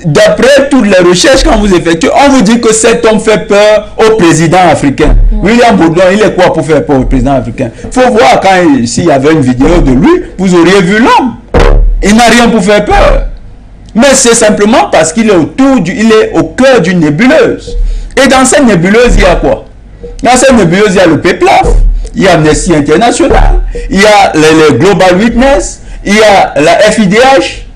D'après toutes les recherches qu'on vous effectue, on vous dit que cet homme fait peur au président africain. William Bourdon, il est quoi pour faire peur au président africain? Il faut voir s'il y avait une vidéo de lui, vous auriez vu l'homme. Il n'a rien pour faire peur. Mais c'est simplement parce qu'il est il est au cœur d'une nébuleuse. Et dans cette nébuleuse, il y a quoi? Dans cette nébuleuse, il y a le PEPLAF, il y a Amnesty International, il y a les Global Witness, il y a la FIDH,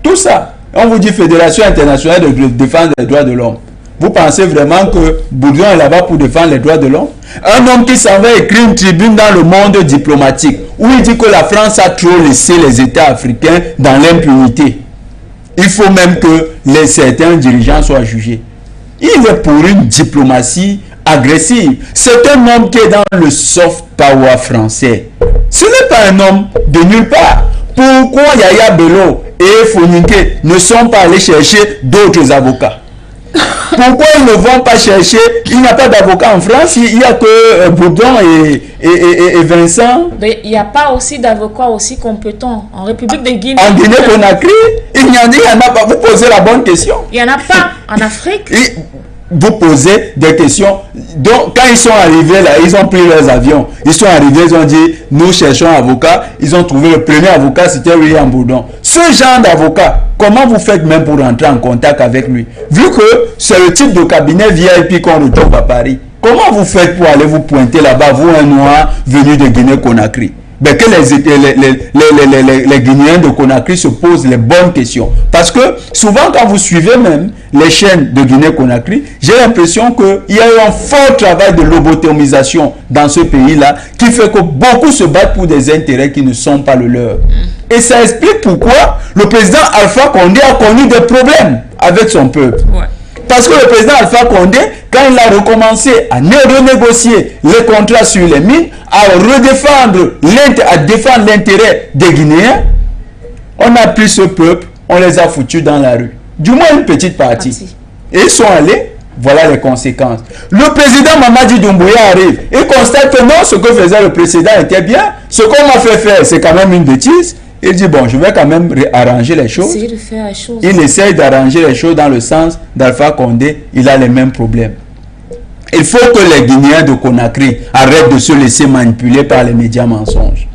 tout ça. On vous dit Fédération internationale de défense des droits de l'homme. Vous pensez vraiment que Bourdon est là-bas pour défendre les droits de l'homme? Un homme qui s'en va écrire une tribune dans le monde diplomatique où il dit que la France a trop laissé les États africains dans l'impunité. Il faut même que certains dirigeants soient jugés. Il est pour une diplomatie agressive. C'est un homme qui est dans le soft power français. Ce n'est pas un homme de nulle part. Pourquoi Yaya Bello et Foninké ne sont pas allés chercher d'autres avocats? Pourquoi ils ne vont pas chercher? Il n'y a pas d'avocat en France, il n'y a que Bourdon et Vincent. Mais il n'y a pas aussi d'avocats aussi compétents en République de Guinée. En Guinée-Conakry, il n'y en a pas. Vous posez la bonne question. Il n'y en a pas en Afrique. Vous posez des questions. Donc, quand ils sont arrivés là, ils ont pris leurs avions. Ils sont arrivés, ils ont dit, nous cherchons un avocat. Ils ont trouvé le premier avocat, c'était William Bourdon. Ce genre d'avocat, comment vous faites même pour rentrer en contact avec lui? Vu que c'est le type de cabinet VIP qu'on retrouve à Paris. Comment vous faites pour aller vous pointer là-bas, vous un noir venu de Guinée-Conakry? Ben que les Guinéens de Conakry se posent les bonnes questions. Parce que souvent quand vous suivez même les chaînes de Guinée-Conakry, j'ai l'impression qu'il y a eu un fort travail de lobotomisation dans ce pays-là qui fait que beaucoup se battent pour des intérêts qui ne sont pas le leur. Et ça explique pourquoi le président Alpha Condé a connu des problèmes avec son peuple. Ouais. Parce que le président Alpha Condé, quand il a recommencé à renégocier les contrats sur les mines, à défendre l'intérêt des Guinéens, on a pris ce peuple, on les a foutus dans la rue. Du moins une petite partie. Et ils sont allés, voilà les conséquences. Le président Mamadi Doumbouya arrive, il constate que non, ce que faisait le précédent était bien, ce qu'on m'a fait faire, c'est quand même une bêtise. Il dit, bon, je vais quand même arranger les choses. Il essaye d'arranger les choses dans le sens d'Alpha Condé, il a les mêmes problèmes. Il faut que les Guinéens de Conakry arrêtent de se laisser manipuler par les médias mensonges.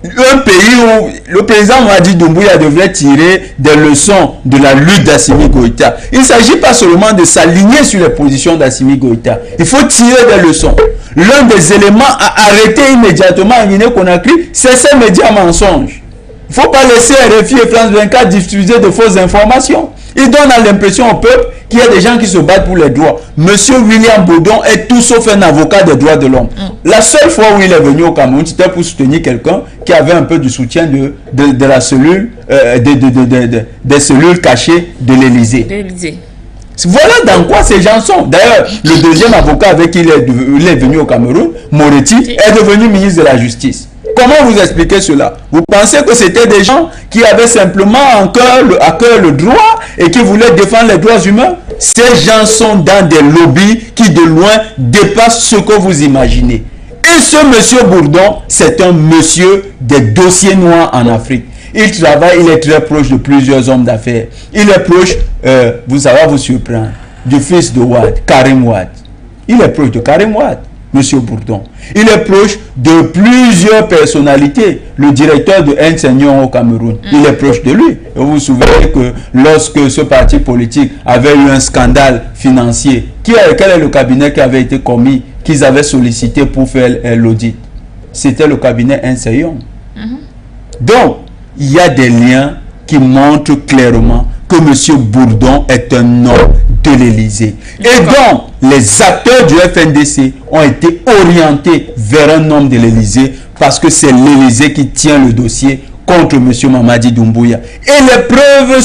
Un pays où le président Mamadi Doumbouya devrait tirer des leçons de la lutte d'Assimi Goïta. Il ne s'agit pas seulement de s'aligner sur les positions d'Assimi Goïta. Il faut tirer des leçons. L'un des éléments à arrêter immédiatement en Guinée-Conakry, c'est ces médias mensonges. Il ne faut pas laisser RFI et France 24 diffuser de fausses informations. Ils donnent l'impression au peuple qu'il y a des gens qui se battent pour les droits. Monsieur William Bourdon est tout sauf un avocat des droits de l'homme. La seule fois où il est venu au Cameroun, c'était pour soutenir quelqu'un qui avait un peu du soutien de la cellule, des cellules cachées de l'Élysée. Voilà dans quoi ces gens sont. D'ailleurs, le deuxième avocat avec qui il est venu au Cameroun, Moretti, est devenu ministre de la Justice. Comment vous expliquez cela? Vous pensez que c'était des gens qui avaient simplement à cœur le droit et qui voulaient défendre les droits humains? Ces gens sont dans des lobbies qui de loin dépassent ce que vous imaginez. Et ce monsieur Bourdon, c'est un monsieur des dossiers noirs en Afrique. Il travaille, il est très proche de plusieurs hommes d'affaires. Il est proche, ça va vous surprendre, du fils de Wade, Karim Wade. Il est proche de Karim Wade, monsieur Bourdon. Il est proche de plusieurs personnalités. Le directeur de Enseignant au Cameroun, il est proche de lui. Et vous vous souvenez que lorsque ce parti politique avait eu un scandale financier, quel est le cabinet qui avait été commis, qu'ils avaient sollicité pour faire l'audit? C'était le cabinet Enseignant. Donc, il y a des liens qui montrent clairement que M. Bourdon est un homme de l'Élysée. Et donc, les acteurs du FNDC ont été orientés vers un homme de l'Élysée parce que c'est l'Élysée qui tient le dossier contre M. Mamadi Doumbouya. Et les preuves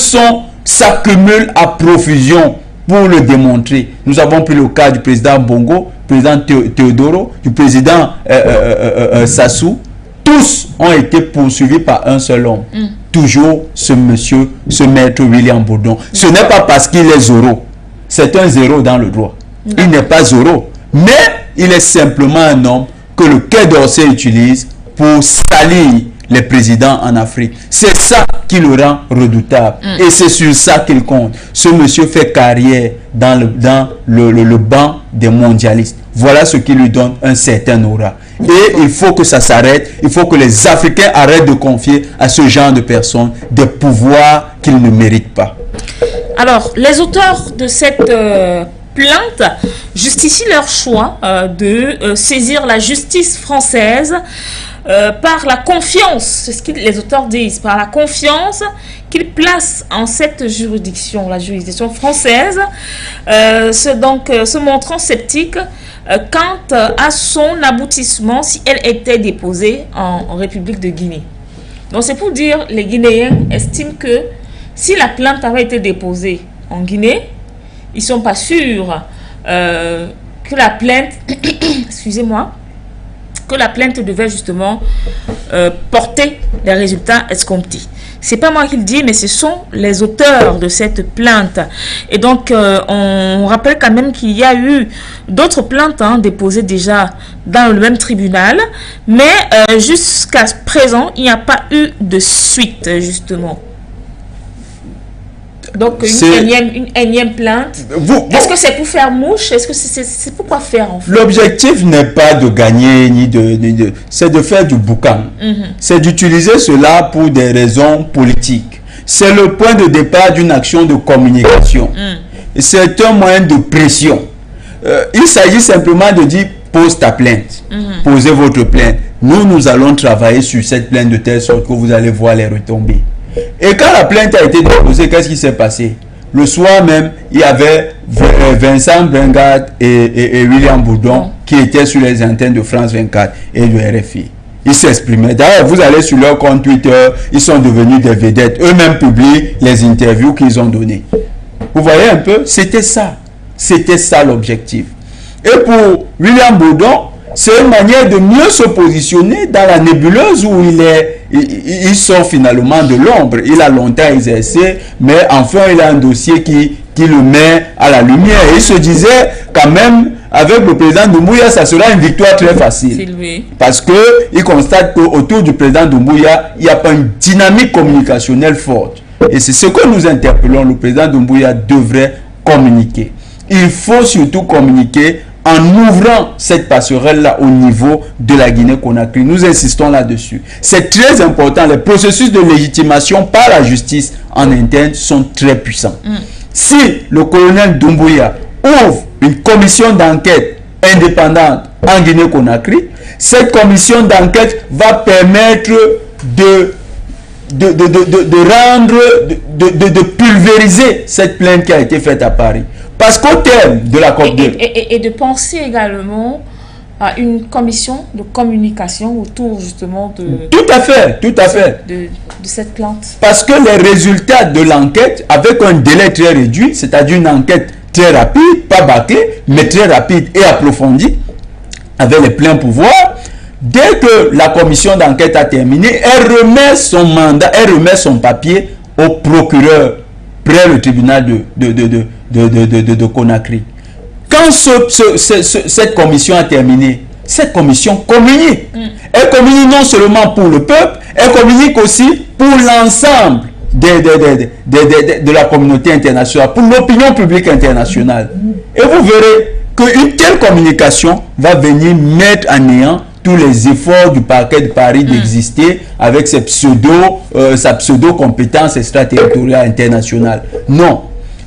s'accumulent à profusion pour le démontrer. Nous avons pris le cas du président Bongo, président Théodoro, du président Sassou. Tous ont été poursuivis par un seul homme. Toujours ce monsieur, ce maître William Bourdon. Ce n'est pas parce qu'il est zéro. C'est un zéro dans le droit. Il n'est pas zéro. Mais il est simplement un homme que le Quai d'Orsay utilise pour salir les présidents en Afrique. C'est ça qui le rend redoutable. Et c'est sur ça qu'il compte. Ce monsieur fait carrière dans le banc des mondialistes. Voilà ce qui lui donne un certain aura. Et il faut que ça s'arrête. Il faut que les Africains arrêtent de confier à ce genre de personnes des pouvoirs qu'ils ne méritent pas. Alors, les auteurs de cette plainte justifient leur choix de saisir la justice française par la confiance, c'est ce que les auteurs disent, par la confiance qu'ils placent en cette juridiction, la juridiction française, se montrant sceptique quant à son aboutissement si elle était déposée en République de Guinée. Donc c'est pour dire, les Guinéens estiment que si la plainte avait été déposée en Guinée, ils ne sont pas sûrs que la plainte, excusez-moi, que la plainte devait justement porter les résultats escomptés. C'est pas moi qui le dis, mais ce sont les auteurs de cette plainte. Et donc, on rappelle quand même qu'il y a eu d'autres plaintes déposées déjà dans le même tribunal, mais jusqu'à présent, il n'y a pas eu de suite, justement. Donc, une énième plainte. Est-ce que c'est pour faire mouche? Est-ce que c'est pour quoi faire en fait? L'objectif n'est pas de gagner, c'est de faire du boucan. C'est d'utiliser cela pour des raisons politiques. C'est le point de départ d'une action de communication. C'est un moyen de pression. Il s'agit simplement de dire, pose ta plainte. Posez votre plainte. Nous allons travailler sur cette plainte de telle sorte que vous allez voir les retombées. Et quand la plainte a été déposée, qu'est-ce qui s'est passé? Le soir même, il y avait Vincent Brengard et William Bourdon qui étaient sur les antennes de France 24 et de RFI. Ils s'exprimaient. D'ailleurs, vous allez sur leur compte Twitter, ils sont devenus des vedettes. Eux-mêmes publient les interviews qu'ils ont données. Vous voyez un peu? C'était ça. C'était ça l'objectif. Et pour William Bourdon, c'est une manière de mieux se positionner dans la nébuleuse où il sort finalement de l'ombre. Il a longtemps exercé, mais enfin il a un dossier qui le met à la lumière. Et il se disait quand même, avec le président Doumbouya, ça sera une victoire très facile. Parce qu'il constate qu'autour du président Doumbouya, il n'y a pas une dynamique communicationnelle forte. Et c'est ce que nous interpellons. Le président Doumbouya devrait communiquer. Il faut surtout communiquer en ouvrant cette passerelle-là au niveau de la Guinée-Conakry. Nous insistons là-dessus. C'est très important. Les processus de légitimation par la justice en interne sont très puissants. Si le colonel Doumbouya ouvre une commission d'enquête indépendante en Guinée-Conakry, cette commission d'enquête va permettre de pulvériser cette plainte qui a été faite à Paris. Parce qu'au terme de la COP2... Et de penser également à une commission de communication autour justement de... Tout à fait. De cette plainte. Parce que les résultats de l'enquête, avec un délai très réduit, c'est-à-dire une enquête très rapide, pas bâclée, mais très rapide et approfondie, avec les pleins pouvoirs, Dès que la commission d'enquête a terminé, elle remet son mandat, elle remet son papier au procureur près le tribunal de Conakry. Quand cette commission a terminé, cette commission communique. Elle communique non seulement pour le peuple, elle communique aussi pour l'ensemble de la communauté internationale, pour l'opinion publique internationale. Et vous verrez qu'une telle communication va venir mettre à néant tous les efforts du parquet de Paris d'exister avec sa pseudo-compétence extraterritoriale internationale. Non.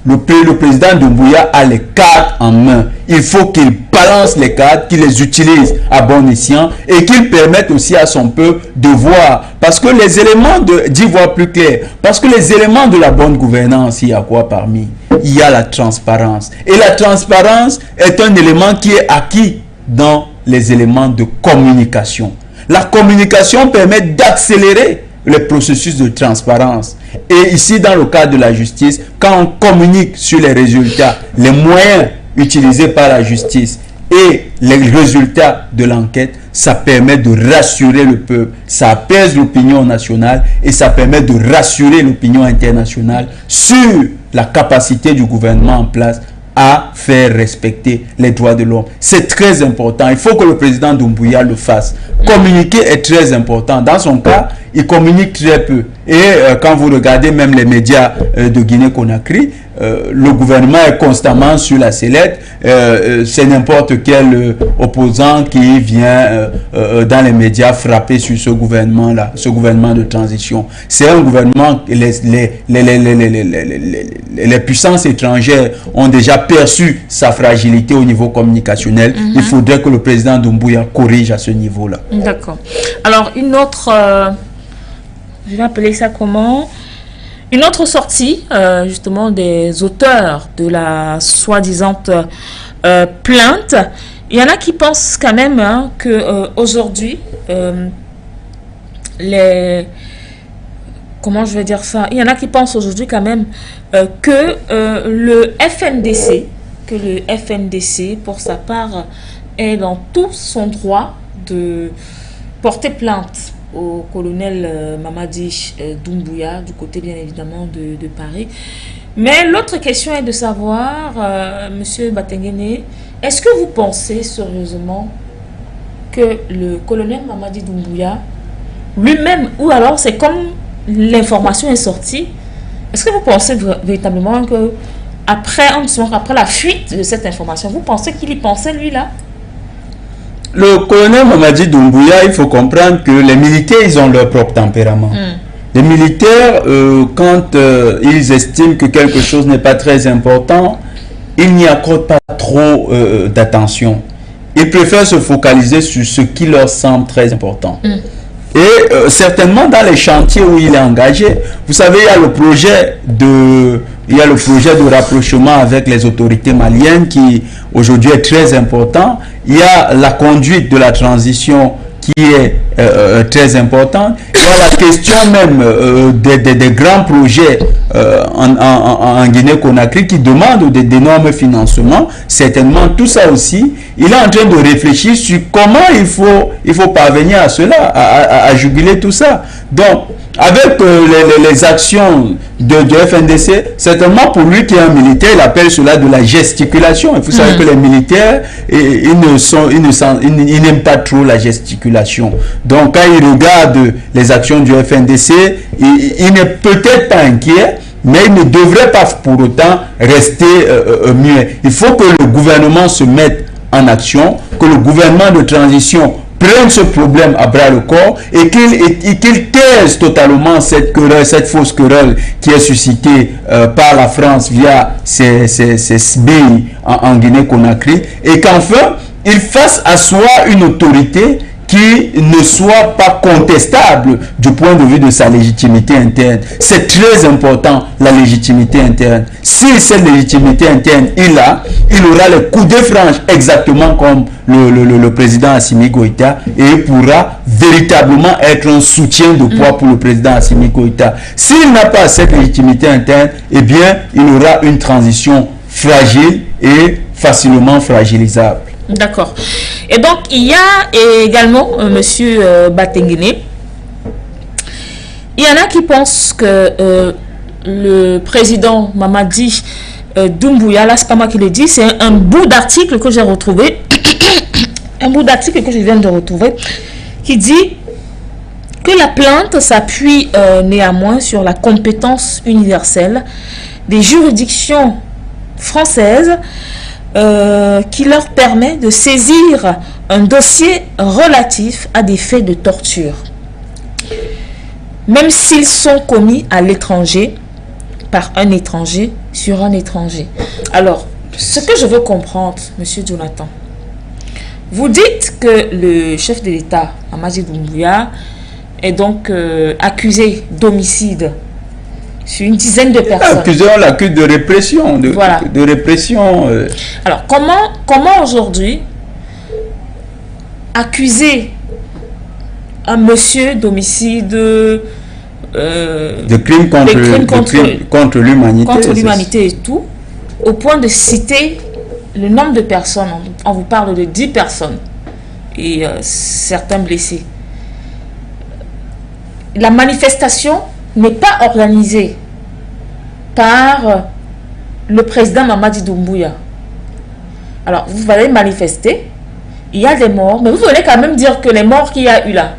Le président Doumbouya a les cartes en main. Il faut qu'il balance les cartes, qu'il les utilise à bon escient et qu'il permette aussi à son peuple de voir. Parce que les éléments d'y voir plus clair. Parce que les éléments de la bonne gouvernance, il y a quoi parmi? Il y a la transparence. Et la transparence est un élément qui est acquis dans les éléments de communication. La communication permet d'accélérer les processus de transparence. Et ici, dans le cadre de la justice, quand on communique sur les résultats, les moyens utilisés par la justice et les résultats de l'enquête, ça permet de rassurer le peuple, ça apaise l'opinion nationale et ça permet de rassurer l'opinion internationale sur la capacité du gouvernement en place à faire respecter les droits de l'homme. C'est très important. Il faut que le président Doumbouya le fasse. Communiquer est très important. Dans son cas, il communique très peu. Et quand vous regardez même les médias de Guinée-Conakry, le gouvernement est constamment sur la sellette. C'est n'importe quel opposant qui vient dans les médias frapper sur ce gouvernement-là, ce gouvernement de transition. C'est un gouvernement, les puissances étrangères ont déjà perçu sa fragilité au niveau communicationnel. Il faudrait que le président Doumbouya corrige à ce niveau-là. D'accord. Alors, une autre... je vais appeler ça comment? Une autre sortie, justement, des auteurs de la soi-disant plainte. Il y en a qui pensent quand même que aujourd'hui, comment je vais dire ça? Il y en a qui pensent aujourd'hui quand même que le FNDC, pour sa part, est dans tout son droit de porter plainte au colonel Mamadi Doumbouya, du côté bien évidemment de Paris. Mais l'autre question est de savoir, Monsieur Batengene, est-ce que vous pensez sérieusement que le colonel Mamadi Doumbouya lui-même, ou alors c'est comme l'information est sortie, est-ce que vous pensez véritablement que après la fuite de cette information, vous pensez qu'il y pensait lui là? Le colonel Mamadi Doumbouya, il faut comprendre que les militaires, ils ont leur propre tempérament. Les militaires, quand ils estiment que quelque chose n'est pas très important, ils n'y accordent pas trop d'attention. Ils préfèrent se focaliser sur ce qui leur semble très important. Et certainement dans les chantiers où il est engagé, vous savez, il y a le projet de rapprochement avec les autorités maliennes qui aujourd'hui est très important. Il y a la conduite de la transition qui est très importante. Il y a la question même des grands projets en Guinée-Conakry qui demandent d'énormes financements. Certainement, tout ça aussi, il est en train de réfléchir sur comment il faut parvenir à cela, à juguler tout ça. Donc, avec les actions de FNDC, certainement pour lui qui est un militaire, il appelle cela de la gesticulation. Et vous savez que les militaires, ils n'aiment pas trop la gesticulation. Donc quand il regarde les actions du FNDC, il n'est peut-être pas inquiet, mais il ne devrait pas pour autant rester muet. Il faut que le gouvernement se mette en action, que le gouvernement de transition prenne ce problème à bras le corps et qu'il taise totalement cette querelle, cette fausse querelle qui est suscitée par la France via ses SBI en Guinée-Conakry, et qu'enfin il fasse asseoir une autorité qui ne soit pas contestable du point de vue de sa légitimité interne. C'est très important, la légitimité interne. Si cette légitimité interne il aura les coups de franche exactement comme le président Assimi Goïta, et il pourra véritablement être un soutien de poids pour le président Assimi Goïta. S'il n'a pas cette légitimité interne, eh bien, il aura une transition fragile et facilement fragilisable. D'accord. Et donc, il y a également Monsieur Batengene. Il y en a qui pensent que le président Mamadi Doumbouya, là c'est pas moi qui le dis, c'est un bout d'article que j'ai retrouvé, un bout d'article que je viens de retrouver, qui dit que la plainte s'appuie néanmoins sur la compétence universelle des juridictions françaises qui leur permet de saisir un dossier relatif à des faits de torture, même s'ils sont commis à l'étranger, par un étranger sur un étranger. Alors, ce que je veux comprendre, Monsieur Jonathan, vous dites que le chef de l'État, Mamadi Doumbouya, est donc accusé d'homicide sur une dizaine de personnes. Accusé, on l'accuse de répression. Voilà. De répression. Alors, comment aujourd'hui accuser un monsieur d'homicide, de crimes contre l'humanité. Contre l'humanité et tout, au point de citer le nombre de personnes. On vous parle de 10 personnes et certains blessés. La manifestation n'est pas organisée par le président Mamadi Doumbouya. Alors, vous allez manifester, il y a des morts, mais vous allez quand même dire que les morts qu'il y a eu là,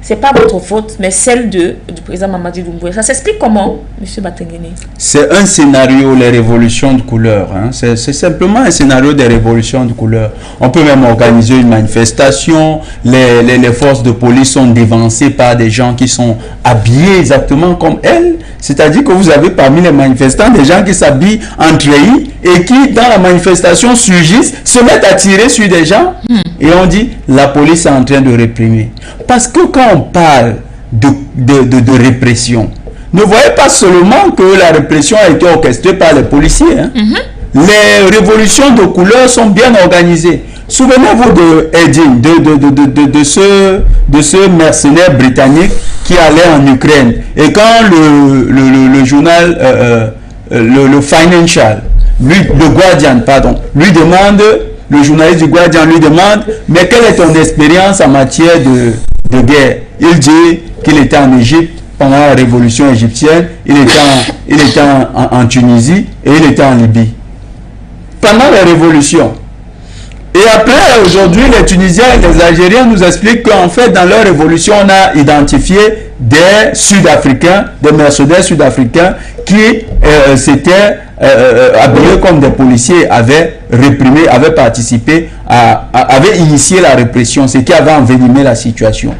c'est pas votre faute, mais celle du président Mamadi Doumbouya. Ça s'explique comment, M. Batengene? C'est un scénario, les révolutions de couleur. Hein. C'est simplement un scénario des révolutions de couleur. On peut même organiser une manifestation. Les forces de police sont dévancées par des gens qui sont habillés exactement comme elles. C'est-à-dire que vous avez parmi les manifestants des gens qui s'habillent en treillis et qui, dans la manifestation, surgissent, se mettent à tirer sur des gens. Et on dit, la police est en train de réprimer. Parce que quand on parle de répression, ne voyez pas seulement que la répression a été orchestrée par les policiers. Hein. Les révolutions de couleur sont bien organisées. Souvenez-vous de Edin, de ce mercenaire britannique qui allait en Ukraine. Et quand le journal, le Financial, le Guardian, pardon, lui demande, le journaliste du Guardian lui demande, mais quelle est ton expérience en matière de guerre? Il dit qu'il était en Égypte pendant la révolution égyptienne, il était en Tunisie et il était en Libye. Pendant la révolution. Et après, aujourd'hui, les Tunisiens et les Algériens nous expliquent qu'en fait, dans leur révolution, on a identifié des Sud-Africains, des mercenaires sud-africains qui s'étaient habillés comme des policiers, avaient réprimé, avaient participé, avaient initié la répression, ce qui avait envenimé la situation.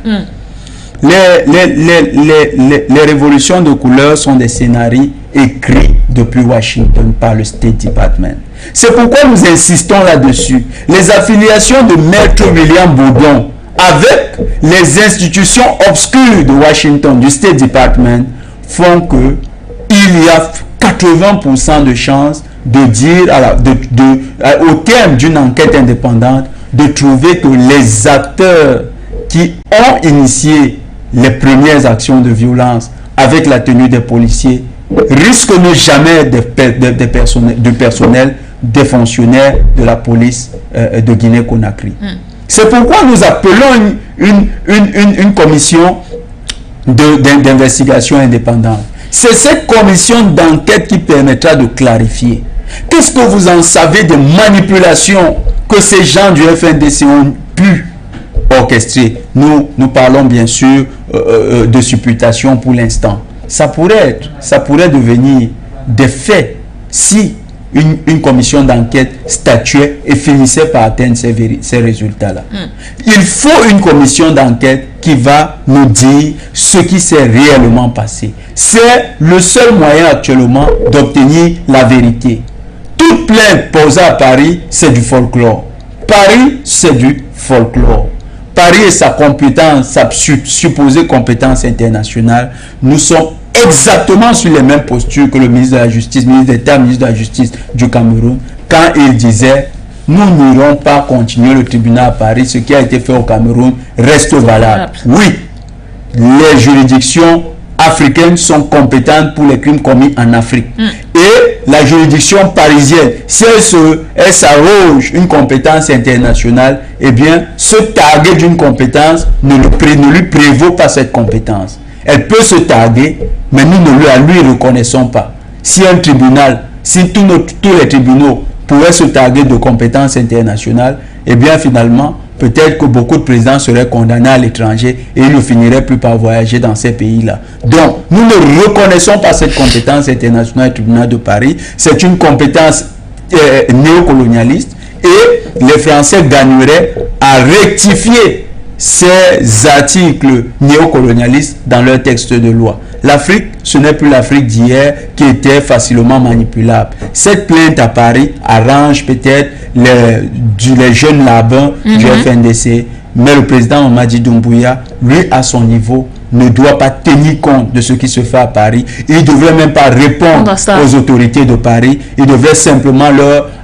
Les révolutions de couleur sont des scénarios écrits depuis Washington par le State Department. C'est pourquoi nous insistons là-dessus. Les affiliations de Maître William Bourdon avec les institutions obscures de Washington, du State Department, font que il y a 80% de chances de dire, au terme d'une enquête indépendante, de trouver que les acteurs qui ont initié les premières actions de violence avec la tenue des policiers risquent ne jamais de personnel, des fonctionnaires de la police de Guinée-Conakry. C'est pourquoi nous appelons une commission d'investigation indépendante. C'est cette commission d'enquête qui permettra de clarifier. Qu'est-ce que vous en savez des manipulations que ces gens du FNDC ont pu orchestrer? Nous parlons bien sûr de supputation pour l'instant. Ça pourrait devenir des faits si une commission d'enquête statuait et finissait par atteindre ces résultats-là. Il faut une commission d'enquête qui va nous dire ce qui s'est réellement passé. C'est le seul moyen actuellement d'obtenir la vérité. Toute plainte posée à Paris, c'est du folklore. Paris, c'est du folklore. Paris et sa compétence, sa supposée compétence internationale, nous sommes exactement sur les mêmes postures que le ministre de la Justice, ministre de la Justice du Cameroun, quand il disait « Nous n'irons pas continuer le tribunal à Paris, ce qui a été fait au Cameroun reste valable. » Oui, les juridictions africaines sont compétentes pour les crimes commis en Afrique. Et la juridiction parisienne, si elle s'arroge une compétence internationale, eh bien, ce target d'une compétence ne lui prévaut pas cette compétence. Elle peut se targuer, mais nous ne la lui reconnaissons pas. Si un tribunal, si tous les tribunaux pouvaient se targuer de compétences internationales, eh bien, finalement, peut-être que beaucoup de présidents seraient condamnés à l'étranger et ils ne finiraient plus par voyager dans ces pays-là. Donc, nous ne reconnaissons pas cette compétence internationale du tribunal de Paris. C'est une compétence néocolonialiste et les Français gagneraient à rectifier ces articles néocolonialistes dans leur texte de loi. L'Afrique, ce n'est plus l'Afrique d'hier qui était facilement manipulable. Cette plainte à Paris arrange peut-être les jeunes labins du FNDC, mais le président Mamadi Doumbouya, lui, à son niveau, ne doit pas tenir compte de ce qui se fait à Paris. Il ne devrait même pas répondre aux autorités de Paris. Il devrait simplement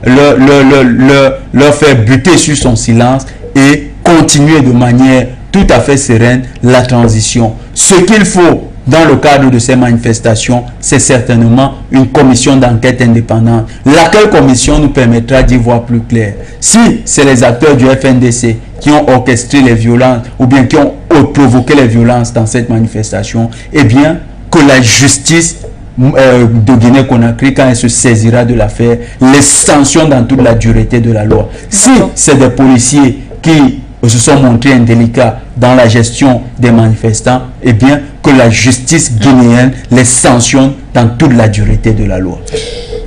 leur faire buter sur son silence et continuer de manière tout à fait sereine la transition. Ce qu'il faut dans le cadre de ces manifestations, c'est certainement une commission d'enquête indépendante. Laquelle commission nous permettra d'y voir plus clair. Si c'est les acteurs du FNDC qui ont orchestré les violences ou bien qui ont provoqué les violences dans cette manifestation, eh bien, que la justice de Guinée-Conakry, quand elle se saisira de l'affaire, les sanctionne dans toute la dureté de la loi. Si c'est des policiers qui se sont montrés indélicats dans la gestion des manifestants, eh bien, que la justice guinéenne les sanctionne dans toute la dureté de la loi.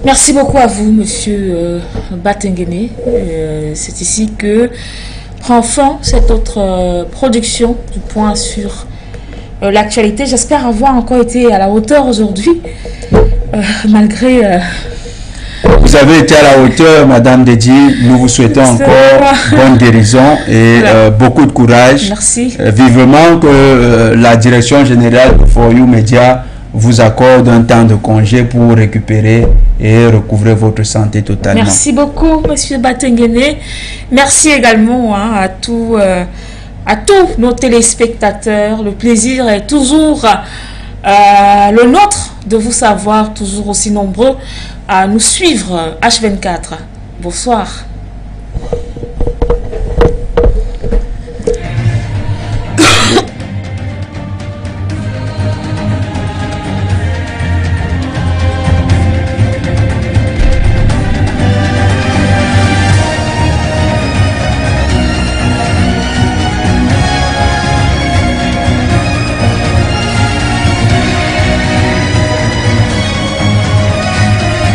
Merci beaucoup à vous, Monsieur Batengene. C'est ici que prend fin cette autre production du point sur l'actualité. J'espère avoir encore été à la hauteur aujourd'hui, malgré... Vous avez été à la hauteur, Madame Dedi. Nous vous souhaitons encore bonne guérison et beaucoup de courage. Merci. Vivement que la direction générale de For You Media vous accorde un temps de congé pour récupérer et recouvrer votre santé totalement. Merci beaucoup, Monsieur Batengene. Merci également à tous nos téléspectateurs. Le plaisir est toujours le nôtre de vous savoir toujours aussi nombreux à nous suivre. H24. Bonsoir.